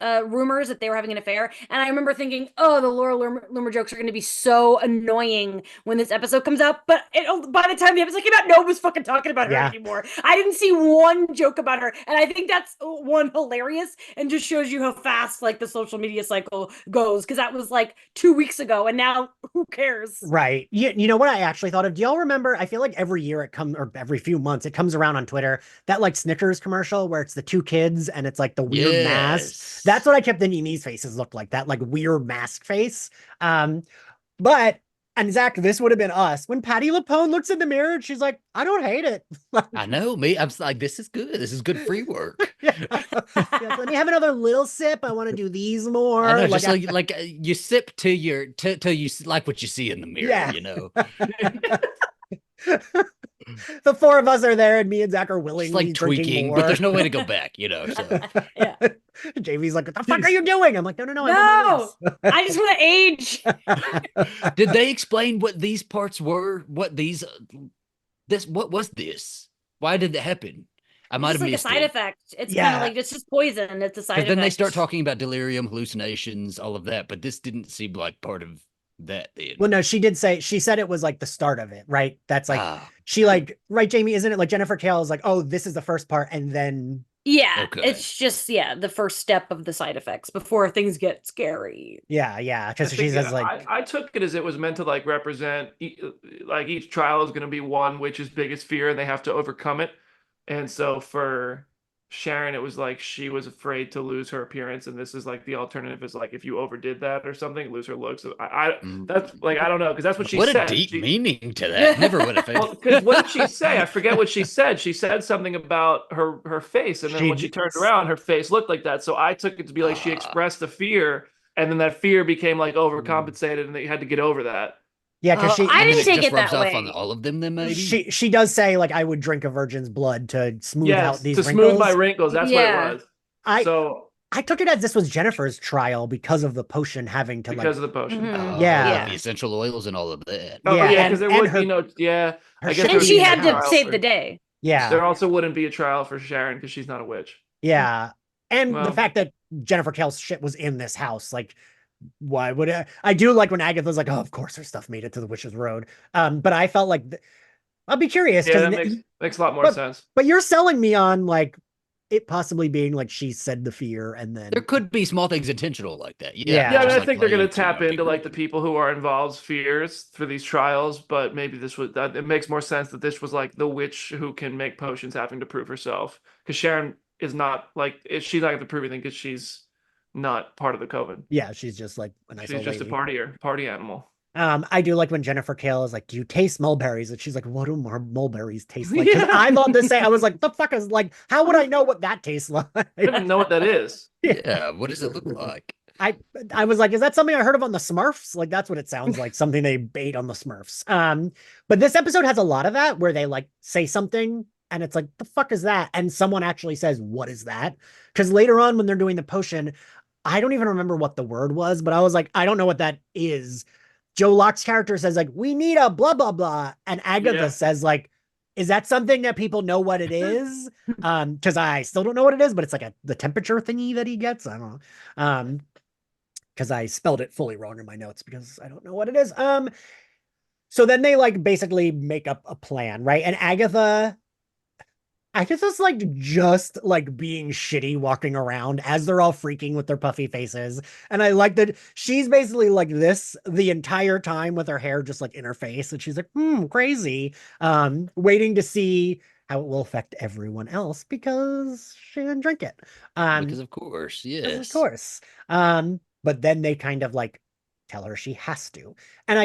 rumors that they were having an affair, and I remember thinking, oh, the Laura Loomer jokes are going to be so annoying when this episode comes out. But by the time the episode came out, no one was fucking talking about her anymore. I didn't see one joke about her, and I think that's one hilarious and just shows you how fast like the social media cycle goes, because that was like 2 weeks ago and now who cares? Right. You know what I actually thought of? Do y'all remember? I feel like every year or every few months it comes around on Twitter, that like Snickers commercial where it's the 2 kids and it's like the weird mask. That's what I kept thinking these faces looked like, that like weird mask face. And Zach, this would have been us. When Patti LuPone looks in the mirror and she's like, I don't hate it. I know, me. I'm like, this is good. This is good free work. Let me have another little sip. I want to do these more. I know, just like you sip till you like what you see in the mirror, you know. The 4 of us are there and me and Zach are willingly like tweaking, more. But there's no way to go back, you know. So. Jamie's like, what the fuck are you doing? I'm like, no. I just want to age. Did they explain what these parts were? What was this? Why did it happen? I might have missed a side effect. It's kind of like it's just poison. It's a side effect. Then they start talking about delirium, hallucinations, all of that, but this didn't seem like part of that then. Well, no, she said it was like the start of it, right? That's like she like, right, Jamie, isn't it like Jennifer Kale is like, oh, this is the first part, and then it's just the first step of the side effects before things get scary. Because she says like I took it as it was meant to like represent like each trial is going to be one witch's biggest fear and they have to overcome it. And so for Sharon, it was like she was afraid to lose her appearance, and this is like the alternative is like if you overdid that or something, lose her looks. That's like I don't know, because that's what she said. What a deep meaning to that. Never would have. Because what did she say? I forget what she said. She said something about her face, and then when she turned around, her face looked like that. So I took it to be like she expressed the fear, and then that fear became like overcompensated, and they had to get over that. Yeah, because I didn't take it that way. On all of them, then maybe she does say like I would drink a virgin's blood to smooth out these wrinkles. Smooth my wrinkles. That's what it was. I took it as this was Jennifer's trial because of the potion having to because of the potion. The essential oils and all of that. Because there would be I guess and she had to save the day. Yeah, there also wouldn't be a trial for Sharon because she's not a witch. Yeah, and the fact that Jennifer Kale's shit was in this house, like. Why would I do like when Agatha's like, oh, of course her stuff made it to the Witch's Road. But I felt like I'll be curious. Yeah, that makes a lot more sense. But you're selling me on like it possibly being like she said the fear and then there could be small things intentional like that. I think they're going to tap into like the people who are involved's fears for these trials. But maybe it makes more sense that this was like the witch who can make potions having to prove herself, because Sharon is not like she's not going to prove anything because she's not part of the coven. Yeah, she's just like a nice she's just lady. a party animal. I do like when Jennifer Kale is like, "Do you taste mulberries?" And she's like, "What do mulberries taste like?" Because I thought the same. I was like, "The fuck is like? How would I know what that tastes like?" I don't even know what that is. Yeah, what does it look like? I was like, "Is that something I heard of on the Smurfs?" Like that's what it sounds like, something they ate on the Smurfs. But this episode has a lot of that where they like say something and it's like, "The fuck is that?" And someone actually says, "What is that?" Because later on when they're doing the potion, I don't even remember what the word was, but I was like, I don't know what that is. Joe Locke's character says like, "We need a blah blah blah," and Agatha Yeah. says like, "Is that something that people know what it is?" Because I still don't know what it is, but it's like the temperature thingy that he gets. I don't know. Because I spelled it fully wrong in my notes because I don't know what it is. So then they like basically make up a plan, right? And Agatha's like just like being shitty walking around as they're all freaking with their puffy faces. And I like that she's basically like this the entire time with her hair just like in her face. And she's like, crazy. Waiting to see how it will affect everyone else because she didn't drink it. Because of course, Of yes. course. But then they kind of like tell her she has to. And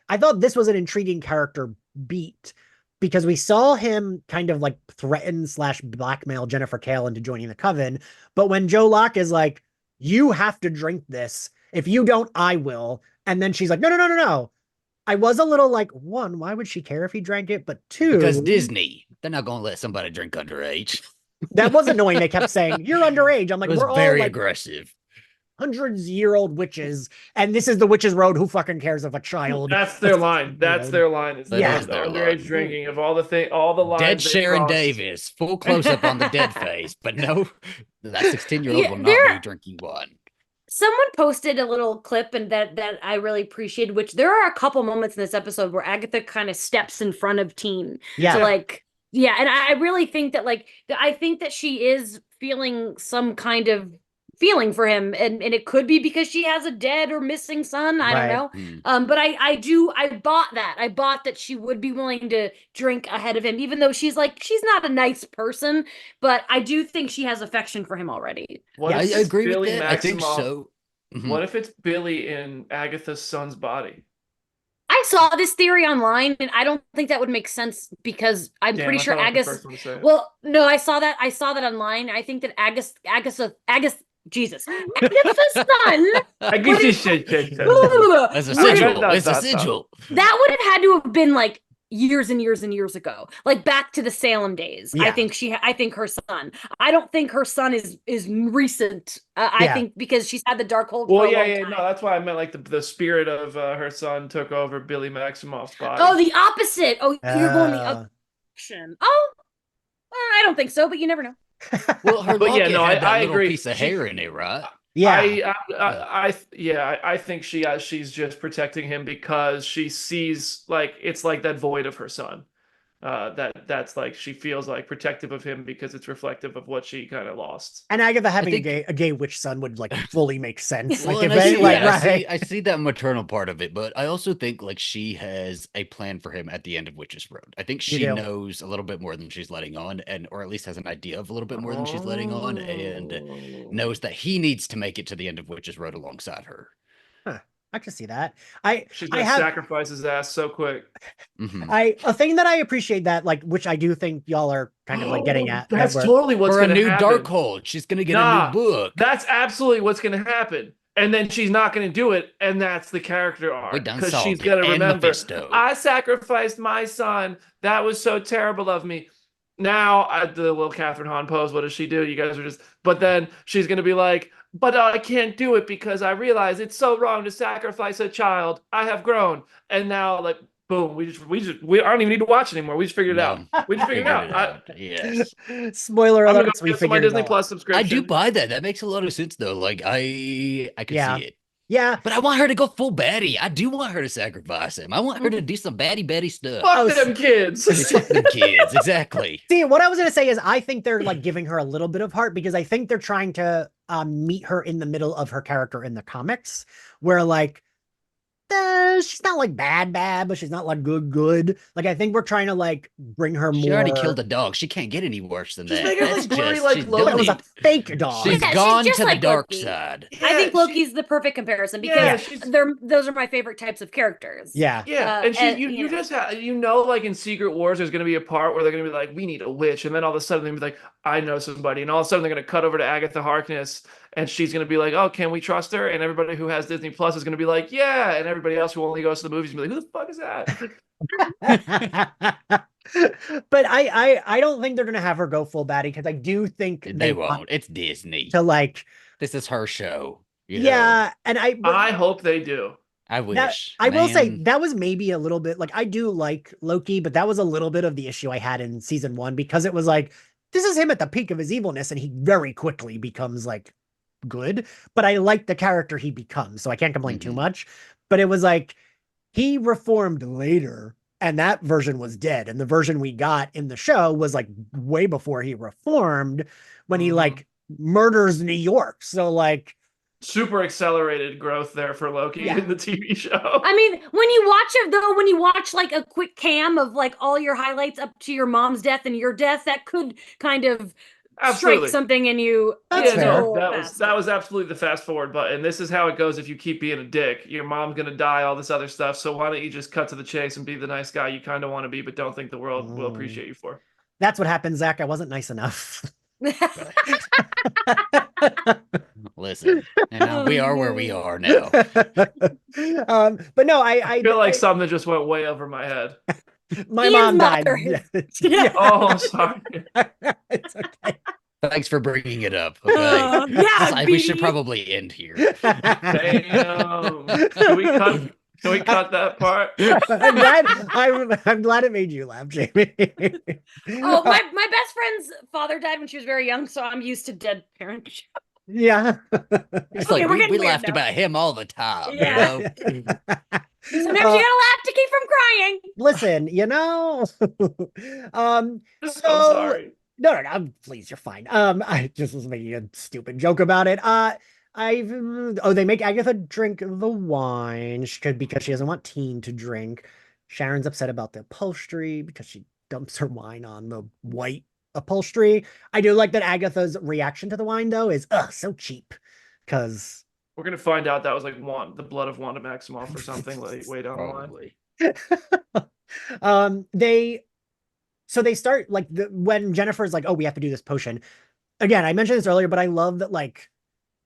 I thought this was an intriguing character beat because we saw him kind of like threaten / blackmail Jennifer Kale into joining the coven. But when Joe Locke is like, "You have to drink this. If you don't, I will." And then she's like, "No, no, no, no, no." I was a little like, one, why would she care if he drank it? But Because two, Disney, they're not gonna let somebody drink underage. that was annoying. They kept saying, "You're underage." I'm like, It was we're all very like aggressive. hundreds-year-old witches, and this is the witches' road. Who fucking cares if a child? That's their line. That's their line. Is That is the their underage line. drinking of all the lines. Dead they Sharon crossed. Davis, full close up on the dead face, but no, that 16-year-old Yeah, will not be drinking one. Someone posted a little clip and that I really appreciated, which there are a couple moments in this episode where Agatha kind of steps in front of Teen Yeah. to like, yeah, and I really think that like I think that she is feeling some kind of feeling for him, and it could be because she has a dead or missing son. I Right. don't know. But I bought that. I bought that she would be willing to drink ahead of him, even though she's not a nice person, but I do think she has affection for him already. What Yeah, if I it's agree with Billy that. I think Maximoff? so. What if it's Billy in Agatha's son's body? I saw this theory online, and I don't think that would make sense because I'm Damn, pretty I sure thought I was the Agus. first one to say it. Well, no, I saw that. I saw that online. I think that Jesus, Agatha's son. I guess you should. As a sigil, it's a sigil. That would have had to have been like years and years and years ago, like back to the Salem days. Yeah. I think her son. I don't think her son is recent. I Yeah. think because she's had the dark hold. Well, for a yeah, long yeah, time. no, that's why I meant like the spirit of her son took over Billy Maximoff's body. Oh, the opposite. Oh, you're going the Uh, other direction. Oh, I don't think so, but you never know. Well, her But yeah, locket no, had that I little agree. piece of hair in it, right? yeah. I think she's just protecting him because she sees like it's like that void of her son. That's like she feels like protective of him because it's reflective of what she kind of lost. And Agatha having think- a gay witch son would like fully make sense. Well, Like and if I see, they, like, that. right. I see that maternal part of it, but I also think like she has a plan for him at the end of Witch's Road. I think You she do. knows a little bit more than she's letting on, or at least has an idea of a little bit more than she's letting on, and knows that he needs to make it to the end of Witch's Road alongside her. I can see that. She's I gonna have sacrifice his ass so quick. a thing that I appreciate that, like, which I do think y'all are kind of like getting at. That's that we're- totally what's For a gonna new happen. Darkhold, she's gonna get a Nah, new book. That's absolutely what's gonna happen. And then she's not going to do it, and that's the character arc. We done Because solved she's it. going to And remember, Mephisto. I sacrificed my son. That was so terrible of me. Now, the little Catherine Hahn pose, what does she do? You guys are just... But then she's going to be like, but I can't do it because I realize it's so wrong to sacrifice a child. I have grown. And now, like, boom, we don't even need to watch anymore. We just figured it out. We just figured it out. Yes. Spoiler I'm going alert, to we go cancel my figured it Disney out. Plus I subscription. do buy that. That makes a lot of sense though. Like I can Yeah. see it. Yeah. But I want her to go full baddie. I do want her to sacrifice him. I want her to do some baddie Betty stuff. Fuck them kids. Fuck them kids, exactly. See, what I was gonna say is I think they're like giving her a little bit of heart because I think they're trying to meet her in the middle of her character in the comics, where like she's not like bad, but she's not like good. Like I think we're trying to like bring her She more. already killed a dog. She can't get any worse than Just that. make her, That's like, blurry, just like, she's Loki. But it was a done fake dog. She's Yeah, she's gone just to the like dark Loki. side. I think Yeah, Loki's the perfect comparison because those are my favorite types of characters. Yeah. and she's you know. just like in Secret Wars, there's gonna be a part where they're gonna be like, we need a witch, and then all of a sudden they're gonna be like, I know somebody, and all of a sudden they're gonna cut over to Agatha Harkness, and she's gonna be like, oh, can we trust her? And everybody who has Disney Plus is gonna be like, yeah, and everybody else who only goes to the movies is gonna be like, who the fuck is that? But I don't think they're gonna have her go full baddie because I do think They won't. It's Disney. to like This is her show. You yeah, know? and I hope they do. I wish. I will say man. that was maybe a little bit like I do like Loki, but that was a little bit of the issue I had in season 1 because it was like this is him at the peak of his evilness and he very quickly becomes like good. But I like the character he becomes, so I can't complain too much. But it was like he reformed later, and that version was dead. And the version we got in the show was like way before he reformed when he like murders New York. So like Super accelerated growth there for Loki in the TV show. I mean, when you watch it though, when you watch like a quick cam of like all your highlights up to your mom's death and your death, that could kind of strike something in you. That's fair. That was absolutely the fast forward button. This is how it goes if you keep being a dick. Your mom's gonna die, all this other stuff. So why don't you just cut to the chase and be the nice guy you kind of want to be, but don't think the world will appreciate you for? That's what happened, Zach. I wasn't nice enough. Listen, we are where we are now. But no, I feel like something just went way over my head. My mom died. Yeah. Oh, sorry. It's okay. Thanks for bringing it up. Okay. We should probably end here. Damn. Can we cut that part? I'm glad it made you laugh, Jamie. Oh, my best friend's father died when she was very young, so I'm used to dead parent. Yeah. It's like we laughed about him all the time. Yeah. You know? Sometimes you gotta laugh to keep from crying. Listen, I'm sorry. No, please, you're fine. I just was making a stupid joke about it. They make Agatha drink the wine because she doesn't want Teen to drink. Sharon's upset about the upholstery because she dumps her wine on the white upholstery. I do like that Agatha's reaction to the wine though is so cheap because we're gonna find out that was like the blood of Wanda Maximoff or something like way down the line. They start like when Jennifer's like, oh, we have to do this potion. Again, I mentioned this earlier, but I love that like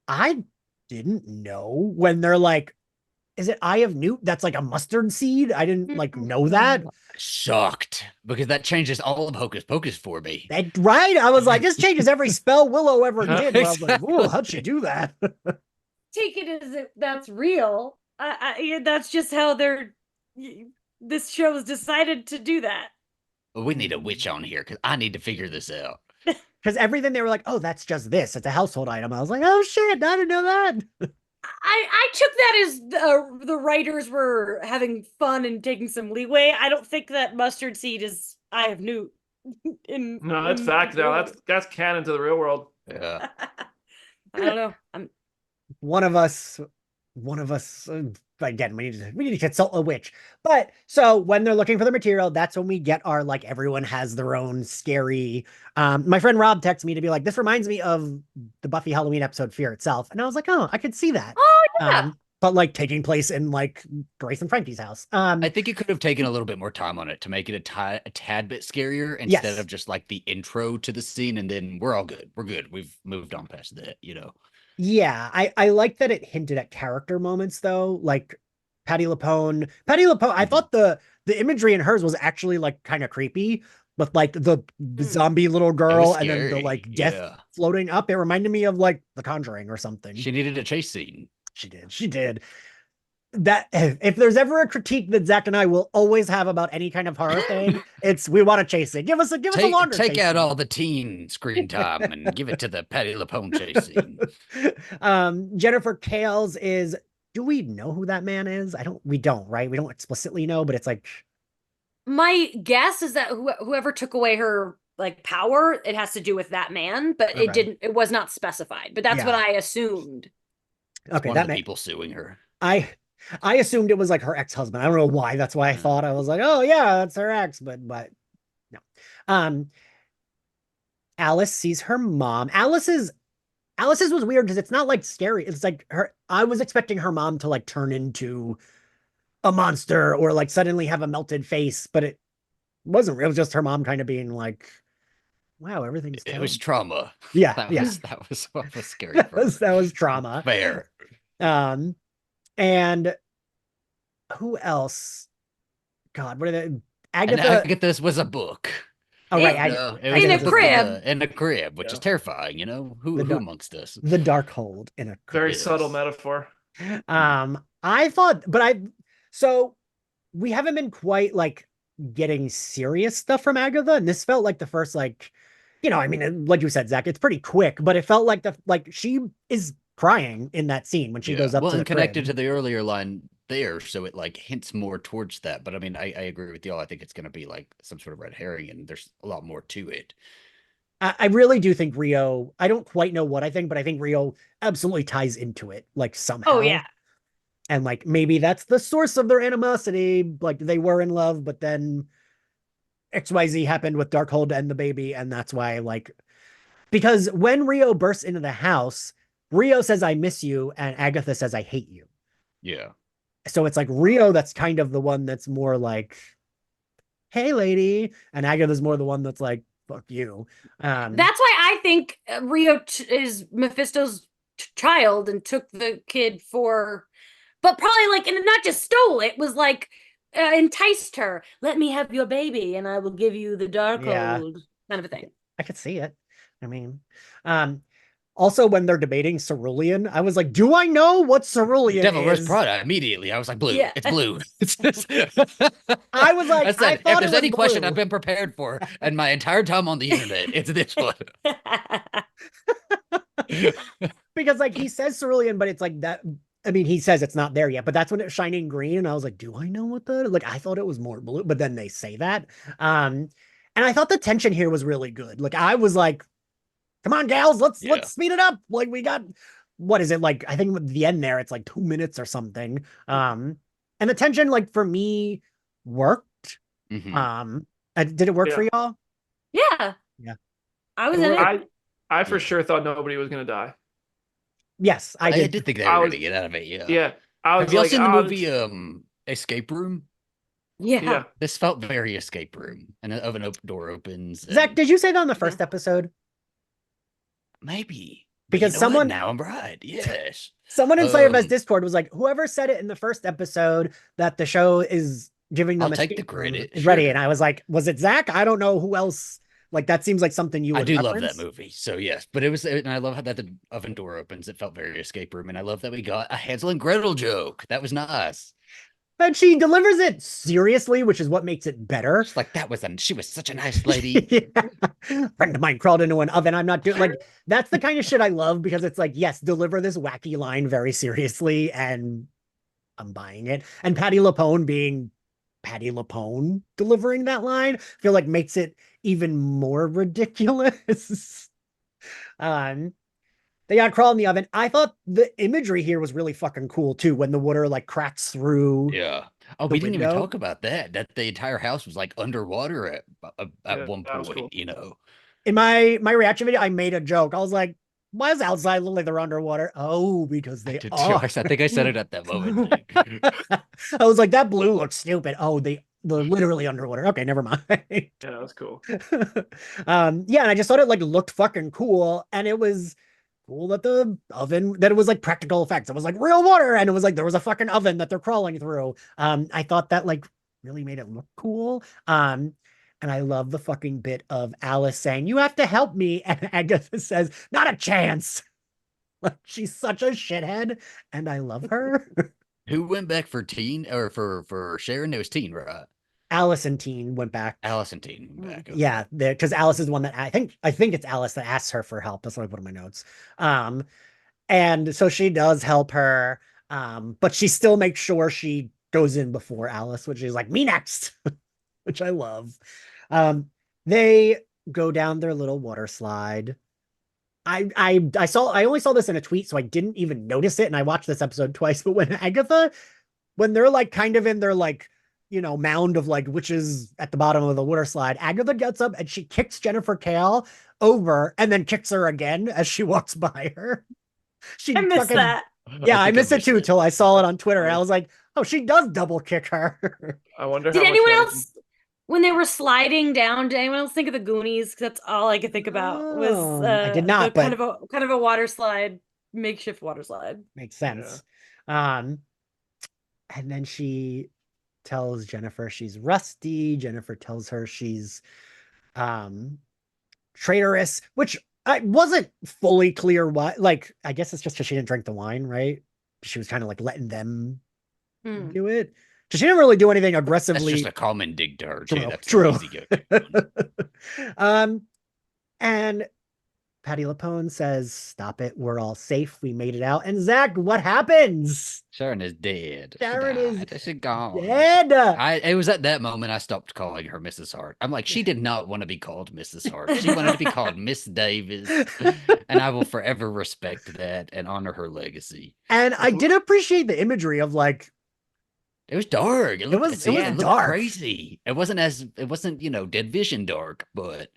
I didn't know when they're like, is it Eye of Newt? That's like a mustard seed. I didn't like know that. Shocked because that changes all of Hocus Pocus for me. Right? I was like, this changes every spell Willow ever did. I was like, ooh, how'd she do that? Take it as if that's real. That's just how this show has decided to do that. Well, we need a witch on here because I need to figure this out. Because everything they were like, oh, that's just this. It's a household item. I was like, oh shit, I didn't know that. I took that as the writers were having fun and taking some leeway. I don't think that mustard seed is Eye of Newt. No, that's fact now. That's canon to the real world. Yeah. I don't know. One of us again, we need to consult a witch. But so when they're looking for the material, that's when we get our like everyone has their own scary. My friend Rob texted me to be like, this reminds me of the Buffy Halloween episode Fear Itself. And I was like, oh, I could see that. Oh yeah. But like taking place in like Grace and Frankie's house. I think you could have taken a little bit more time on it to make it a tad bit scarier instead of just like the intro to the scene. And then we're all good. We're good. We've moved on past that, Yeah, I like that it hinted at character moments though, like Patti LuPone. I thought the imagery in hers was actually like kind of creepy, with like the zombie little girl and then the like death floating up. It reminded me of like The Conjuring or something. She needed a chase scene. She did. That if there's ever a critique that Zach and I will always have about any kind of horror thing, it's we want to chase it. Give us a longer take chase out scene. all the teen screen time and give it to the Patti LuPone chase scene. Jennifer Kales is. Do we know who that man is? We don't, right? We don't explicitly know, but it's like. My guess is that whoever took away her like power, it has to do with that man, but it was not specified. But that's what I assumed. Okay, one of the people suing her. I assumed it was like her ex-husband. I don't know why. That's why I thought. I was like, oh yeah, that's her ex, but no. Um, Alice sees her mom. Alice's was weird because it's not like scary. It's like her. I was expecting her mom to like turn into a monster or like suddenly have a melted face, but it wasn't. It was just her mom kind of being like, "Wow, everything's." It was trauma. Yeah, That yeah. was what was scary for her. That was trauma. Fair. And who else? God, what are they? And Agatha. Agatha's was a book. Oh right, It In a was crib. in a crib, which Yeah. is terrifying. You know who amongst us? The dark hold in a crib. Very subtle metaphor. I thought, so we haven't been quite like getting serious stuff from Agatha, and this felt like the first like, I mean, like you said, Zach, it's pretty quick, but it felt like she is crying in that scene when she goes up to the connected crib. to the earlier line there, so it like hints more towards that. But I mean, I agree with y'all. I think it's going to be like some sort of red herring, and there's a lot more to it. I really do think Rio, I don't quite know what I think, but I think Rio absolutely ties into it like somehow. Oh yeah. And like maybe that's the source of their animosity. Like they were in love, but then XYZ happened with Darkhold and the baby, and that's why because when Rio bursts into the house, Rio says I miss you and Agatha says I hate you. Yeah. So it's like Rio that's kind of the one that's more like, hey lady, and Agatha's more the one that's like, fuck you. That's why I think Rio is Mephisto's child and took the kid but probably like, and not just stole it, was like enticed her. Let me have your baby and I will give you the Darkhold, kind of a thing. I could see it. I mean, also when they're debating cerulean, I was like, do I know what cerulean Devil Wears is? Prada immediately. I was like, blue. Yeah. It's blue. I was like, I said, I thought if there's any question blue. I've been prepared for and my entire time on the internet, it's this one. Because like he says cerulean, but it's like that. I mean, he says it's not there yet, but that's when it's shining green. And I was like, do I know what that is? Like, I thought it was more blue, but then they say that. And I thought the tension here was really good. Like, I was like, come on, gals, let's speed it up. Like, we got, what is it? Like, I think at the end there, it's like 2 minutes or something. And the tension, like, for me, worked. Mm-hmm. Did it work for y'all? Yeah. Yeah. I was in it. I for sure thought nobody was going to die. Yes, I did. I did think they were going to get out of it. Yeah. Yeah. I was Have y'all like, seen the movie Escape Room? Yeah. This felt very Escape Room, and of an open door opens. Zach, did you say that on the first episode? Maybe. Because someone now I'm right. Yes. Someone in Slayerfest Discord was like, whoever said it in the first episode that the show is giving them I'll take the credit. Is ready. And I was like, was it Zach? I don't know who else. Like that seems like something you would I do reference. love that movie. So yes, but and I love how that the oven door opens. It felt very Escape Room, and I love that we got a Hansel and Gretel joke. That was nice. But she delivers it seriously, which is what makes it better. It's like she was such a nice lady. Yeah. Friend of mine crawled into an oven. I'm not doing like that's the kind of shit I love because it's like, yes, deliver this wacky line very seriously, and I'm buying it. And Patty LuPone being Patty LuPone delivering that line, I feel like makes it even more ridiculous. They got crawled in the oven. I thought the imagery here was really fucking cool too. When the water like cracks through. Yeah. Oh, we didn't even talk about that. That the entire house was like underwater at one point. Cool. You know, in my reaction video, I made a joke. I was like, "Why is outside look like they're underwater?" Oh, because they are. I think I said it at that moment. I was like, "That blue looks stupid." Oh, they're literally underwater. Okay, never mind. Yeah, that was cool. Yeah, and I just thought it like looked fucking cool, and it was cool that the oven, that it was like practical effects. It was like real water, and it was like there was a fucking oven that they're crawling through. I thought that like really made it look cool. And I love the fucking bit of Alice saying, "You have to help me," and Agatha says, "Not a chance." Like she's such a shithead, and I love her. Who went back for teen or for Sharon? It was teen, right? Alice and Teen went back. Alice and Teen went back. Okay. Yeah, because Alice is the one that I think it's Alice that asks her for help. That's what I put in my notes. And so she does help her, but she still makes sure she goes in before Alice, which is like me next, which I love. They go down their little water slide. I only saw this in a tweet, so I didn't even notice it, and I watched this episode twice. But when Agatha when they're like kind of in their like, mound of like witches at the bottom of the water slide, Agatha gets up and she kicks Jennifer Kale over and then kicks her again as she walks by her. She I missed fucking that. yeah, I think missed it too till I saw it on Twitter. Right. I was like, oh, she does double kick her. I wonder Did how much anyone that else, when they were sliding down, did anyone else think of the Goonies? 'Cause that's all I could think about was I did the not, but kind of a water slide, makeshift water slide. makes sense. And then she tells Jennifer she's rusty. Jennifer tells her she's traitorous, which I wasn't fully clear why. Like, I guess it's just because she didn't drink the wine, right? She was kind of like letting them do it. So she didn't really do anything aggressively. That's just a common dig to her, too. That's True. easy go. And Patty LaPone says, "Stop it. We're all safe. We made it out." And Zach, what happens? Sharon is dead. Sharon is She's gone. dead. It was at that moment I stopped calling her Mrs. Hart. I'm like, she did not want to be called Mrs. Hart. She wanted to be called Miss Davis. And I will forever respect that and honor her legacy. And I did appreciate the imagery of like, it was dark. It was looked dark. crazy. It wasn't Dead Vision dark, but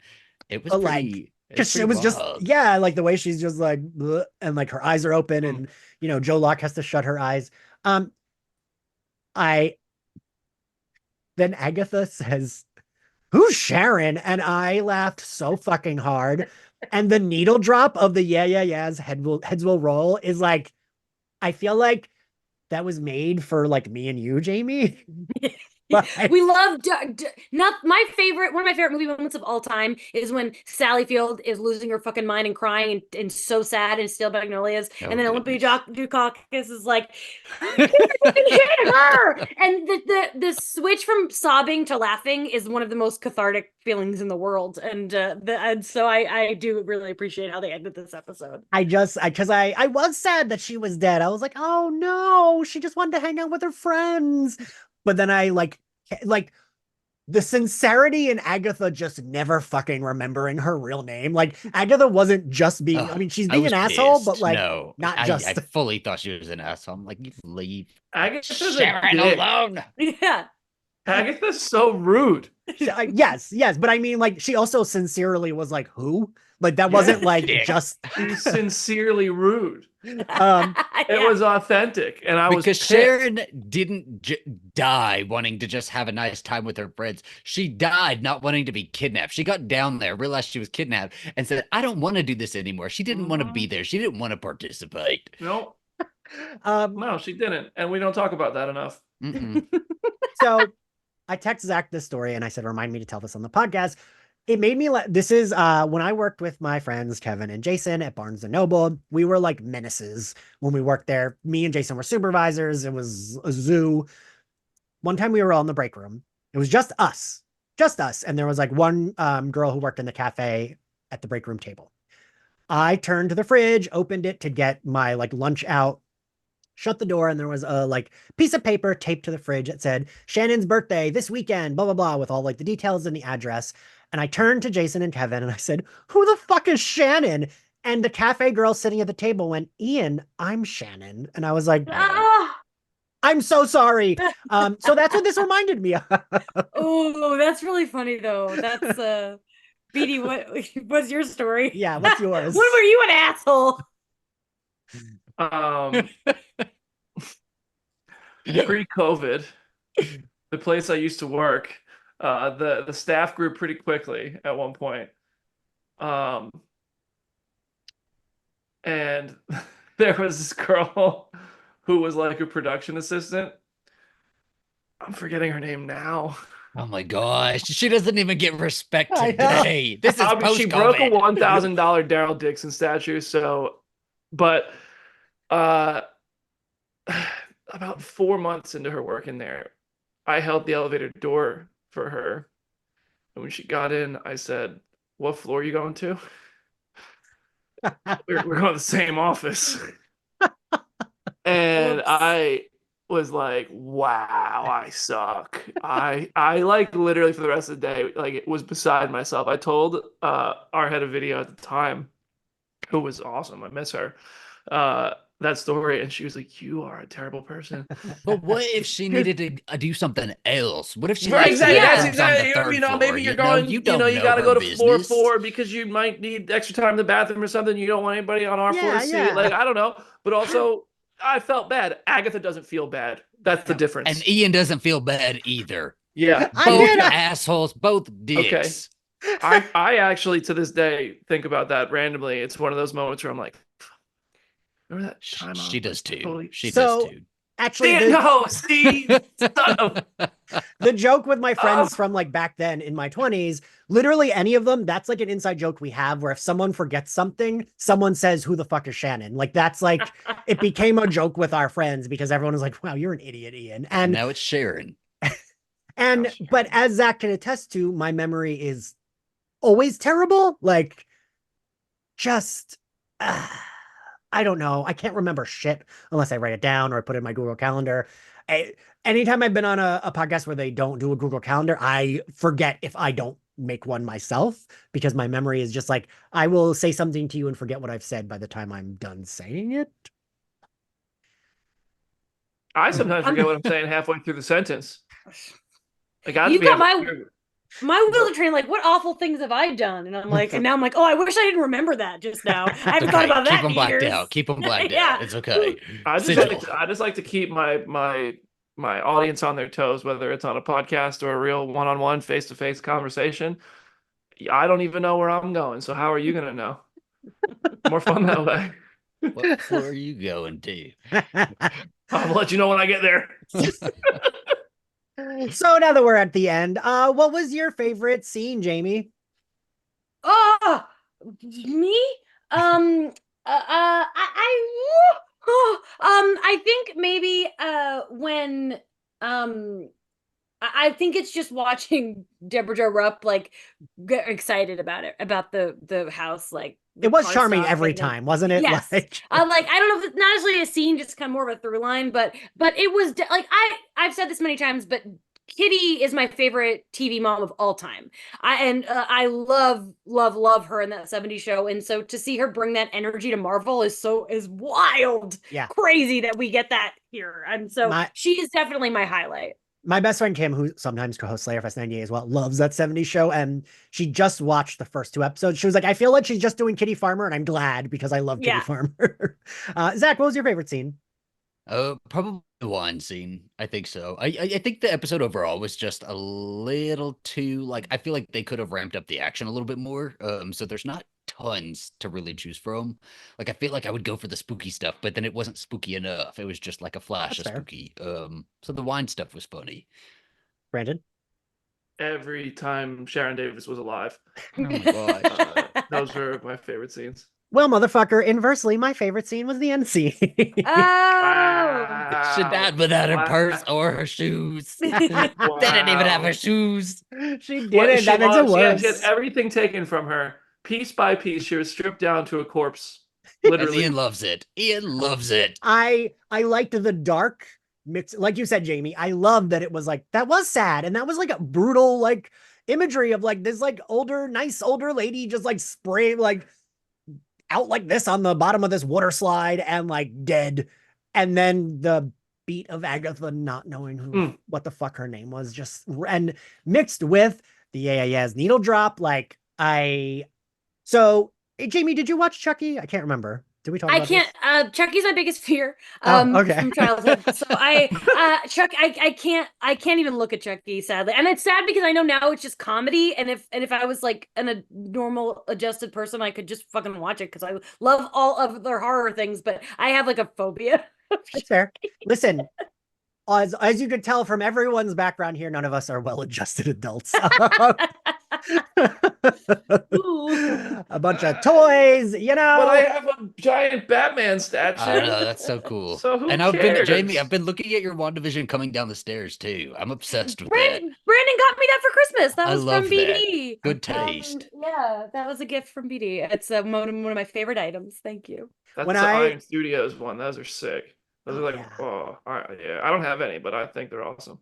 it was like, pretty. because it was just like the way she's just like bleh, and like her eyes are open and Joe Locke has to shut her eyes. Then Agatha says, "Who's Sharon?" And I laughed so fucking hard. And the needle drop of the yeahs heads will roll is like, I feel like that was made for like me and you, Jamie. We love not my favorite. One of my favorite movie moments of all time is when Sally Field is losing her fucking mind and crying and so sad in Steel Magnolias, and then Olympia Dukakis is like, hit her, and the switch from sobbing to laughing is one of the most cathartic feelings in the world, and so I do really appreciate how they ended this episode. Because I was sad that she was dead. I was like, oh no, she just wanted to hang out with her friends. But then I like the sincerity in Agatha just never fucking remembering her real name. Like Agatha wasn't just being, I mean, she's being an asshole, but like, not just. I fully thought she was an asshole. I'm like, you leave Agatha's Sharon alone. Yeah. Agatha's so rude. Yes. But I mean, like, she also sincerely was like, who? Like, that wasn't like just. She's sincerely rude. It was authentic, and I was because pissed. Sharon didn't die wanting to just have a nice time with her friends. She died not wanting to be kidnapped. She got down there, realized she was kidnapped, and said, "I don't want to do this anymore." She didn't want to be there. She didn't want to participate. No, no, she didn't, and we don't talk about that enough. So I text Zach this story, and I said, "Remind me to tell this on the podcast." It made me this is when I worked with my friends Kevin and Jason at Barnes and Noble. We were like menaces when we worked there. Me and Jason were supervisors. It was a zoo. One time we were all in the break room. It was just us, and there was like one girl who worked in the cafe at the break room table. I turned to the fridge, opened it to get my like lunch out, shut the door, and there was a like piece of paper taped to the fridge that said Shannon's birthday this weekend, blah blah blah, with all like the details and the address. And I turned to Jason and Kevin and I said, "Who the fuck is Shannon?" And the cafe girl sitting at the table went, "Ian, I'm Shannon." And I was like, "I'm so sorry." So that's what this reminded me of. Oh, that's really funny though. That's BD, what's your story? Yeah, what's yours? When were you an asshole? Pre-COVID, the place I used to work, the staff grew pretty quickly at one point. And there was this girl who was like a production assistant. I'm forgetting her name now. Oh my gosh, she doesn't even get respect today. This is post-COVID. She broke a $1,000 Daryl Dixon statue. So, but about 4 months into her work in there, I held the elevator door for her. And when she got in, I said, "What floor are you going to?" We're going to the same office. And I was like, wow, I suck. I like literally for the rest of the day, like it was beside myself. I told our head of video at the time, who was awesome, I miss her. that story, and she was like, "You are a terrible person." But what if she needed to do something else? What if she Right, likes exactly. the Yeah. That's rooms on the exactly. third You know, floor? maybe you're You know, going. you You know, don't you know got to her go to floor business. 4 because you might need extra time in the bathroom or something. You don't want anybody on our floor Yeah, to see. yeah. Like, I don't know. But also, I felt bad. Agatha doesn't feel bad. That's the No. difference. And Ian doesn't feel bad either. Yeah. I Both did. assholes, both Okay. dicks. I actually to this day think about that randomly. It's one of those moments where I'm like, remember that time? She does too. Totally. She does So too. actually, No, see, son of. the joke with my friends Oh. from like back then in my 20s, literally any of them, that's like an inside joke we have where if someone forgets something, someone says, "Who the fuck is Shannon?" Like that's like it became a joke with our friends because everyone was like, "Wow, you're an idiot, Ian." And now it's Sharon. But as Zach can attest to, my memory is always terrible. Like just I don't know. I can't remember shit unless I write it down or I put it in my Google Calendar. Anytime I've been on a podcast where they don't do a Google Calendar, I forget if I don't make one myself because my memory is just like, I will say something to you and forget what I've said by the time I'm done saying it. I sometimes forget what I'm saying halfway through the sentence. Like I have You to be got able my wheels are trained. Like, what awful things have I done? And I'm like, and now I'm like, oh, I wish I didn't remember that just now. I haven't thought about that Keep them in blacked years. out. Keep them blacked Yeah. out. It's okay. I just Sigil. like to keep my audience on their toes, whether it's on a podcast or a real one-on-one, face-to-face conversation. I don't even know where I'm going, so how are you gonna know? More fun that way. What floor are you going to? I'll let you know when I get there. So now that we're at the end, what was your favorite scene, Jamie? Oh, me? I think maybe when I think it's just watching Deborah Jo Rupp like get excited about it, about the house, like It was pawn charming stock every and time, wasn't it? yes. Like, I don't know if it's not necessarily a scene, just kind of more of a through line, but it was like I've said this many times, but Kitty is my favorite TV mom of all time. I love her in that 70s show, and so to see her bring that energy to Marvel is wild, yeah. crazy that we get that here. And so she is definitely my highlight. My best friend Kim, who sometimes co-hosts Slayerfest 98 as well, loves that 70s show, and she just watched the first 2 episodes. She was like, I feel like she's just doing Kitty Farmer, and I'm glad because I love Kitty Farmer. Zach, what was your favorite scene? Probably the wine scene. I think so. I think the episode overall was just a little too like I feel like they could have ramped up the action a little bit more. So there's not tons to really choose from. Like I feel like I would go for the spooky stuff, but then it wasn't spooky enough. It was just like a flash of spooky. So the wine stuff was funny. Brandon? Every time Sharon Davis was alive. Oh my gosh. Those were my favorite scenes. Well, motherfucker, inversely, my favorite scene was the end scene. Oh, She died without her purse or her shoes. They didn't even have her shoes. She didn't. That makes it worse. She had everything taken from her, piece by piece. She was stripped down to a corpse. Literally. Ian loves it. Ian loves it. I liked the dark mix, like you said, Jamie. I love that it was like that was sad, and that was like a brutal like imagery of like this like nice older lady just like spraying like out like this on the bottom of this water slide and like dead, and then the beat of Agatha not knowing what the fuck her name was, just and mixed with the yes needle drop. Like so Jamie, did you watch Chucky? I can't remember. Did we talk about this? Chucky's my biggest fear okay. from childhood. So I can't even look at Chucky, sadly. And it's sad because I know now it's just comedy, and if I was like a normal adjusted person, I could just fucking watch it because I love all of their horror things, but I have like a phobia. That's fair. Listen, as you could tell from everyone's background here, none of us are well-adjusted adults. A bunch of toys, you know. But I have a giant Batman statue. I know, that's so cool. So who and cares? Jamie, I've been looking at your WandaVision coming down the stairs too. I'm obsessed with that. Brandon got me that for Christmas. That was love from BD. That. Good taste. Yeah, that was a gift from BD. It's one of my favorite items. Thank you. That's the Iron Studios one. Those are sick. Those are like, yeah. I don't have any, but I think they're awesome.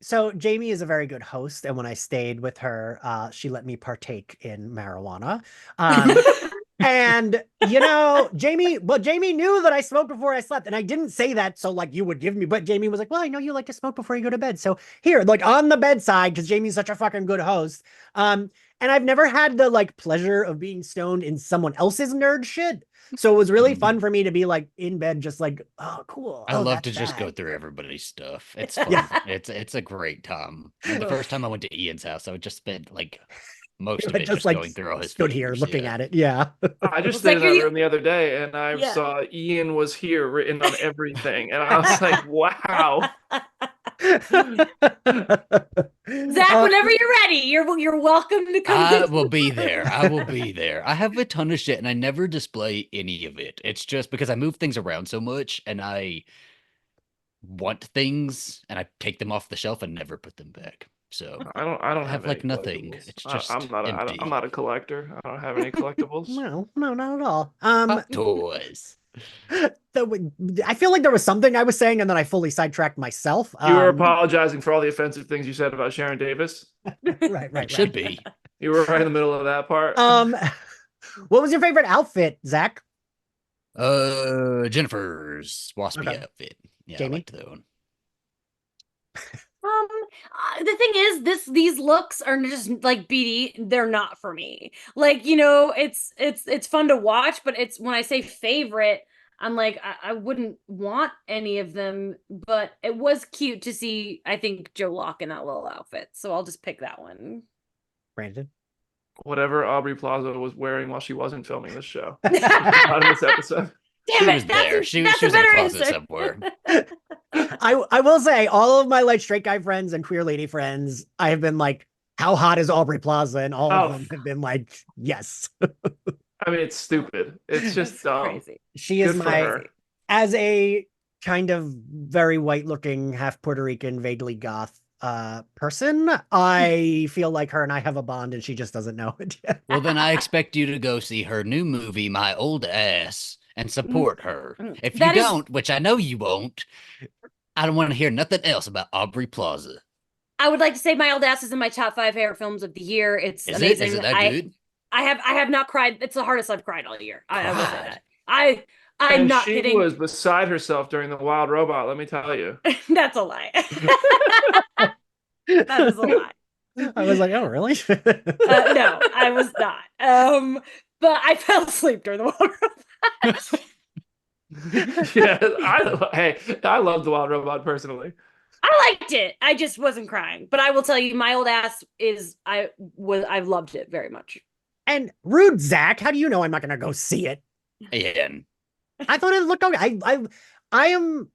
So Jamie is a very good host, and when I stayed with her, she let me partake in marijuana. And Jamie knew that I smoked before I slept, and I didn't say that so like you would give me, but Jamie was like, well, I know you like to smoke before you go to bed, so here, like on the bedside, because Jamie's such a fucking good host. And I've never had the like pleasure of being stoned in someone else's nerd shit, so it was really fun for me to be like in bed, just like, oh cool, I love to that's just go that. through everybody's stuff. It's fun. Yeah. It's a great time. And the first time I went to Ian's house, I would just spend like most of Like, it just just like going through all his stood here figures, looking yeah. at it. Yeah. I just It's stayed like in that you're- room the other day, and I Yeah. saw Ian was here written on everything, and I was like, wow. Zach, whenever you're ready, you're welcome to come. I into will the be room. there. I will be there. I have a ton of shit and I never display any of it. It's just because I move things around so much and I want things and I take them off the shelf and never put them back. So I don't I have have like any nothing. collectibles. It's just I'm empty. not a collector. I don't have any collectibles. No, not at all. Hot toys. I feel like there was something I was saying, and then I fully sidetracked myself. You were apologizing for all the offensive things you said about Sharon Davis. Right. It should be. You were right in the middle of that part. What was your favorite outfit, Zach? Jennifer's waspy Okay. outfit. Yeah, Jamie? I liked that one. The thing is, these looks are just like BD. They're not for me. Like, it's fun to watch, but it's when I say favorite, I'm like, I wouldn't want any of them. But it was cute to see, I think, Joe Locke in that little outfit. So I'll just pick that one. Brandon. Whatever Aubrey Plaza was wearing while she wasn't filming this show. Not in this episode. Damn She it! was there. She was in a better closet answer. somewhere. I will say, all of my like straight guy friends and queer lady friends, I have been like, how hot is Aubrey Plaza? And all of them have been like, yes. I mean, it's stupid. It's just It's dumb. crazy. She is Good for her. as a kind of very white looking, half Puerto Rican, vaguely goth person, I feel like her and I have a bond, and she just doesn't know it yet. Well, then I expect you to go see her new movie, My Old Ass, and support her. If you That is- don't, which I know you won't, I don't want to hear nothing else about Aubrey Plaza. I would like to say My Old Ass is in my top 5 favorite films of the year. It's Is amazing. it? Is it that good? I have not cried. It's the hardest I've cried all year. I will say God. that. I'm And not she kidding. was beside herself during the Wild Robot, let me tell you. That's a lie. That is a lie. I was like, oh, really? No, I was not. But I fell asleep during the Wild Robot. Yeah, I love the Wild Robot personally. I liked it. I just wasn't crying. But I will tell you, My Old Ass is I loved it very much. And rude Zach, how do you know I'm not gonna go see it? Ian. I thought it looked okay. I am.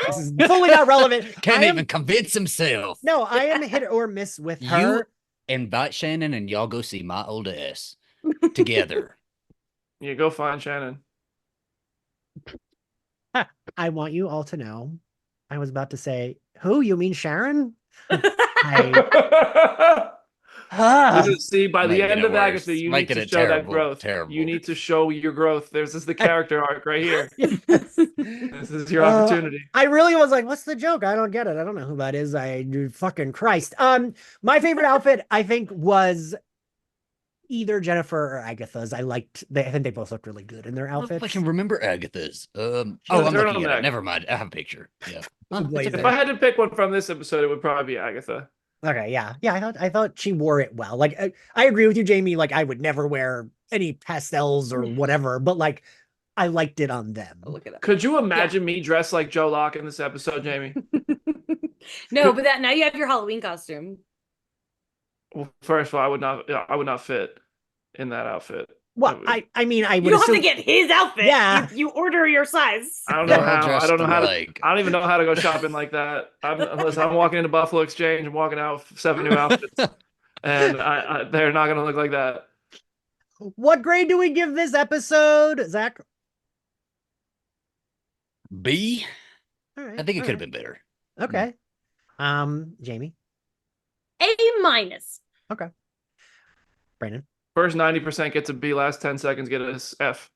This is fully not relevant. Can't I am- even convince himself. No, I am hit or miss with You her. invite Shannon and y'all go see My Old Ass together. You go find Shannon. I want you all to know. I was about to say, who? You mean Sharon? See, by the Making end it of worse. Agatha, you need Making to it show that terrible, growth. terrible. You need to show your growth. This is the character arc right here. Yes. This is your opportunity. I really was like, what's the joke? I don't get it. I don't know who that is. Fucking Christ. My favorite outfit, I think, was either Jennifer or Agatha's. I think they both looked really good in their I don't know if I outfits. can remember Agatha's. I'm turn looking on at that. it. Never mind. I have a picture. Yeah. Oh, it's Blazer. If okay. I had to pick one from this episode, it would probably be Agatha. Okay, yeah. I thought she wore it well. Like, I agree with you, Jamie. Like, I would never wear any pastels or whatever, but like, I liked it on them. I'll look it up. Could you imagine me dressed like Joe Locke in this episode, Jamie? No, but now you have your Halloween costume. Well, first of all, I would not fit in that outfit. Well, I mean, I You would don't have assume. to get his outfit. Yeah. You order your size. I don't know They're all how. I dressed don't know how to. alike. I don't even know how to go shopping like that. Unless I'm walking into Buffalo Exchange and walking out with 7 new outfits, and they're not going to look like that. What grade do we give this episode, Zach? B. All right. I think it all could have right. been better. Okay. Jamie, A-. Brandon. First 90% gets a B. Last 10 seconds get a F.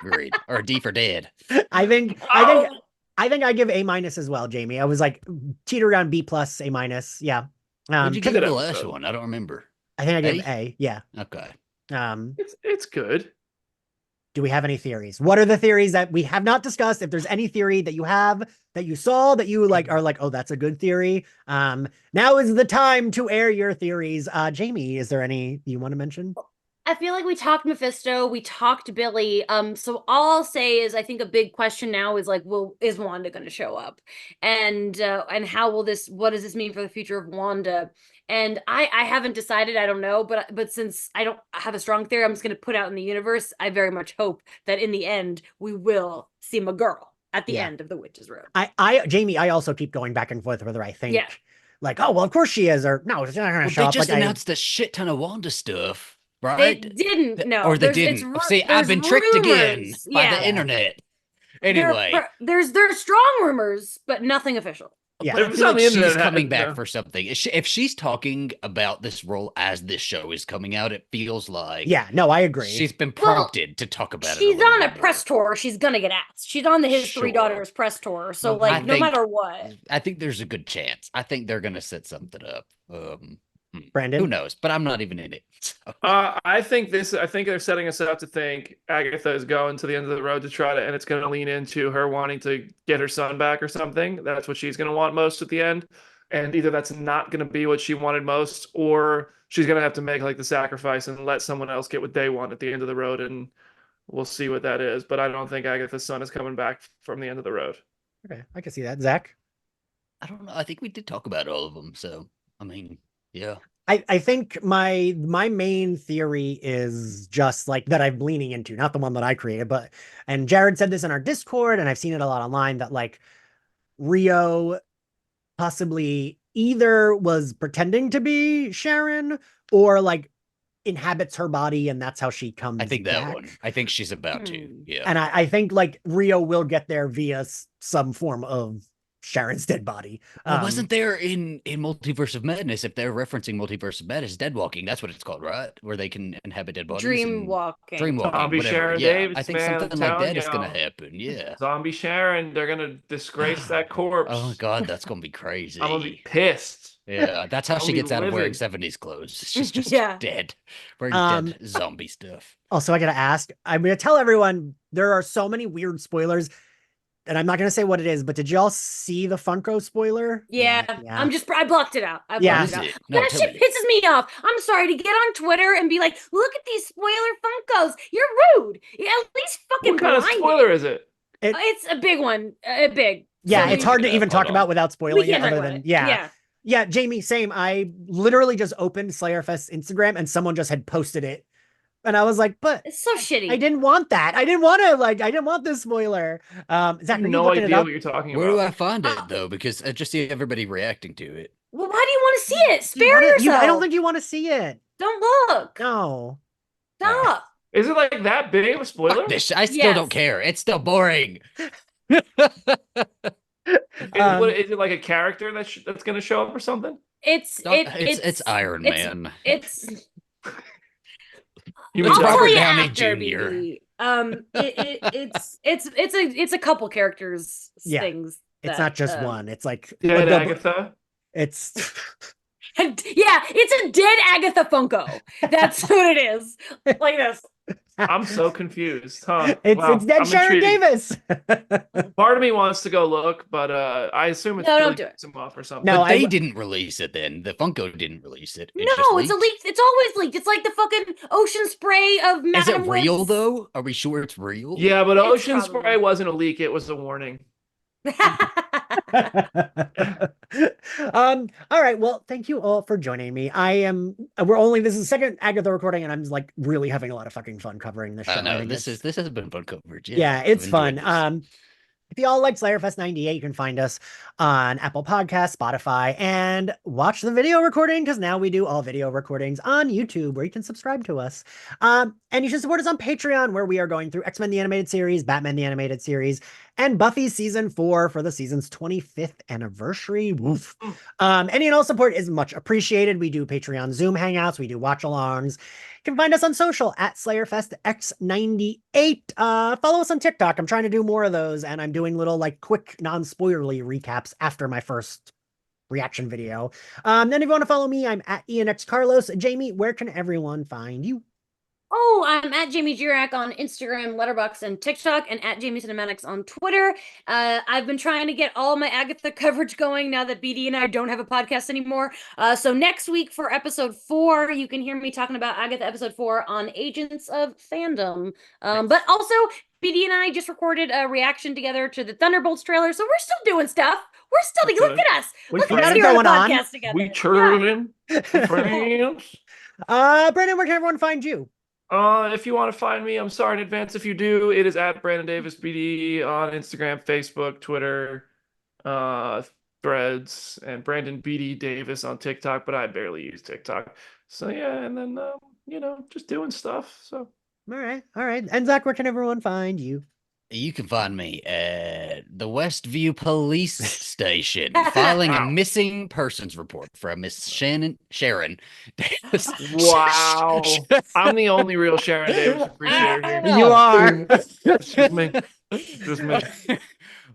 Agreed. Or D for dead. I think I give A- as well, Jamie. I was like teeter around B+, A-. Yeah. What'd you good give the last episode. one? I don't remember. I think I gave A? A. Yeah. Okay. It's good. Do we have any theories? What are the theories that we have not discussed? If there's any theory that you have, that you saw, that you like are like, oh, that's a good theory. Now is the time to air your theories. Jamie, is there any you want to mention? I feel like we talked Mephisto, we talked Billy. So all I'll say is I think a big question now is like, is Wanda going to show up? And how will what does this mean for the future of Wanda? And I haven't decided, I don't know, but since I don't have a strong theory, I'm just going to put out in the universe. I very much hope that in the end we will see my girl at the end of the witch's room. Jamie, I also keep going back and forth whether I think like, oh well, of course she is, or no, she's not going to show up. They just like, announced a shit ton of Wanda stuff. They Right? didn't. No, or they didn't. See, I've been tricked again by the internet. Anyway, there's strong rumors, but nothing official. Yeah, but I feel like she's coming back for something. If she's talking about this role as this show is coming out, it feels like no, I agree. She's been prompted to talk about it. She's on a press tour. She's gonna get asked. She's on His Three Daughters press tour. So like, no matter what, I think there's a good chance. I think they're gonna set something up. Brandon, who knows? But I'm not even in it. So. I think they're setting us up to think Agatha is going to the end of the road to try to, and it's going to lean into her wanting to get her son back or something. That's what she's going to want most at the end, and either that's not going to be what she wanted most, or she's going to have to make like the sacrifice and let someone else get what they want at the end of the road, and we'll see what that is. But I don't think Agatha's son is coming back from the end of the road. Okay, I can see that. Zach, I don't know. I think we did talk about all of them. So I mean. Yeah. I think my main theory is just like that I'm leaning into, not the one that I created, and Jared said this in our Discord, and I've seen it a lot online, that like Rio possibly either was pretending to be Sharon or like inhabits her body, and that's how she comes I think that back. one. I think she's about to. Yeah. And I think like Rio will get there via some form of Sharon's dead body. Well, wasn't there in Multiverse of Madness, if they're referencing Multiverse of Madness, Deadwalking, that's what it's called, right? Where they can inhabit dead bodies. Dreamwalking. Zombie whatever. Sharon Yeah, Davis, I think man, something like that is going to happen. Yeah. Zombie Sharon, they're going to disgrace that corpse. Oh, God, that's going to be crazy. I'm going to be pissed. Yeah, that's how she gets out of wearing 70s clothes. She's just dead. Wearing dead zombie stuff. Also, I got to ask, I'm going to tell everyone, there are so many weird spoilers. And I'm not going to say what it is, but did y'all see the Funko spoiler? Yeah. I blocked it out. That shit pisses me off. I'm sorry to get on Twitter and be like, look at these spoiler Funkos. You're rude. At least fucking What kind of spoiler is it? It's a big one. Yeah, so it's hard to even talk about without spoiling it other than, Yeah, Jamie, same. I literally just opened Slayerfest Instagram and someone just had posted it. And I was like, but it's so shitty. I didn't want that. I didn't want this spoiler. Zach, no idea what you're talking about. Where do I find it though? Because I just see everybody reacting to it. Well, why do you want to see it? Spare yourself. I don't think you want to see it. Don't look. No. Stop. Is it like that big of a spoiler? I still don't care. It's still boring. Is it like a character that's going to show up or something? It's Iron Man. It's Robert Downey Jr. It's a couple characters things. It's not just one. It's like dead Agatha. It's it's a dead Agatha Funko. That's what it is. Like this. I'm so confused, huh? It's dead Sharon Davis. Part of me wants to go look, but I assume it's don't do it. Some off or something. No, but they didn't release it then. The Funko didn't release it. It's a leak. It's always leaked. It's like the fucking ocean spray of Madam Is it real though? Are we sure it's real? Yeah, but ocean spray wasn't a leak. It was a warning. All right, well, thank you all for joining me. This is the second Agatha recording, and I'm like really having a lot of fucking fun covering this show. No, this has been fun coverage. Yeah, it's fun. If y'all like Slayerfest 98, you can find us on Apple Podcasts, Spotify, and watch the video recording, because now we do all video recordings on YouTube, where you can subscribe to us. And you should support us on Patreon, where we are going through X-Men the Animated Series, Batman the Animated Series, and Buffy Season 4 for the season's 25th anniversary. Woof. Any and all support is much appreciated. We do Patreon Zoom hangouts. We do watch-alongs. You can find us on social at SlayerFestX98. Follow us on TikTok. I'm trying to do more of those, and I'm doing little like quick non-spoilerly recaps after my first reaction video. Then if you want to follow me, I'm at ENX Carlos. Jamie, where can everyone find you? Oh, I'm at Jamie Jirak on Instagram, Letterboxd, and TikTok, and at Jamie Cinematics on Twitter. I've been trying to get all my Agatha coverage going now that BD and I don't have a podcast anymore. So next week for episode 4, you can hear me talking about Agatha episode 4 on Agents of Fandom. But also, BD and I just recorded a reaction together to the Thunderbolts trailer, so we're still doing stuff. We're still look at us. Look at us here on the podcast together. We churning. Friends. Brandon, where can everyone find you? If you want to find me, I'm sorry in advance if you do. It is at Brandon Davis BD on Instagram, Facebook, Twitter, Threads, and Brandon BD Davis on TikTok, but I barely use TikTok. So yeah, and then just doing stuff. So All right. And Zach, where can everyone find you? You can find me at the Westview Police Station filing a missing persons report for a Miss Sharon. wow, I'm the only real Sharon Davis appreciator here. You are. Just me. Just me.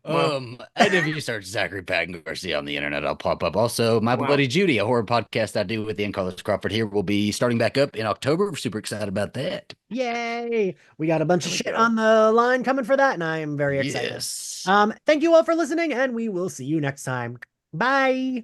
And if you search Zachary, Patton, Garcia on the internet, I'll pop up. Also, My Bloody Judy, a horror podcast I do with the Carlos Crawford here, will be starting back up in October. We're super excited about that. Yay! We got a bunch of shit on the line coming for that, and I am very excited. Yes. Thank you all for listening, and we will see you next time. Bye.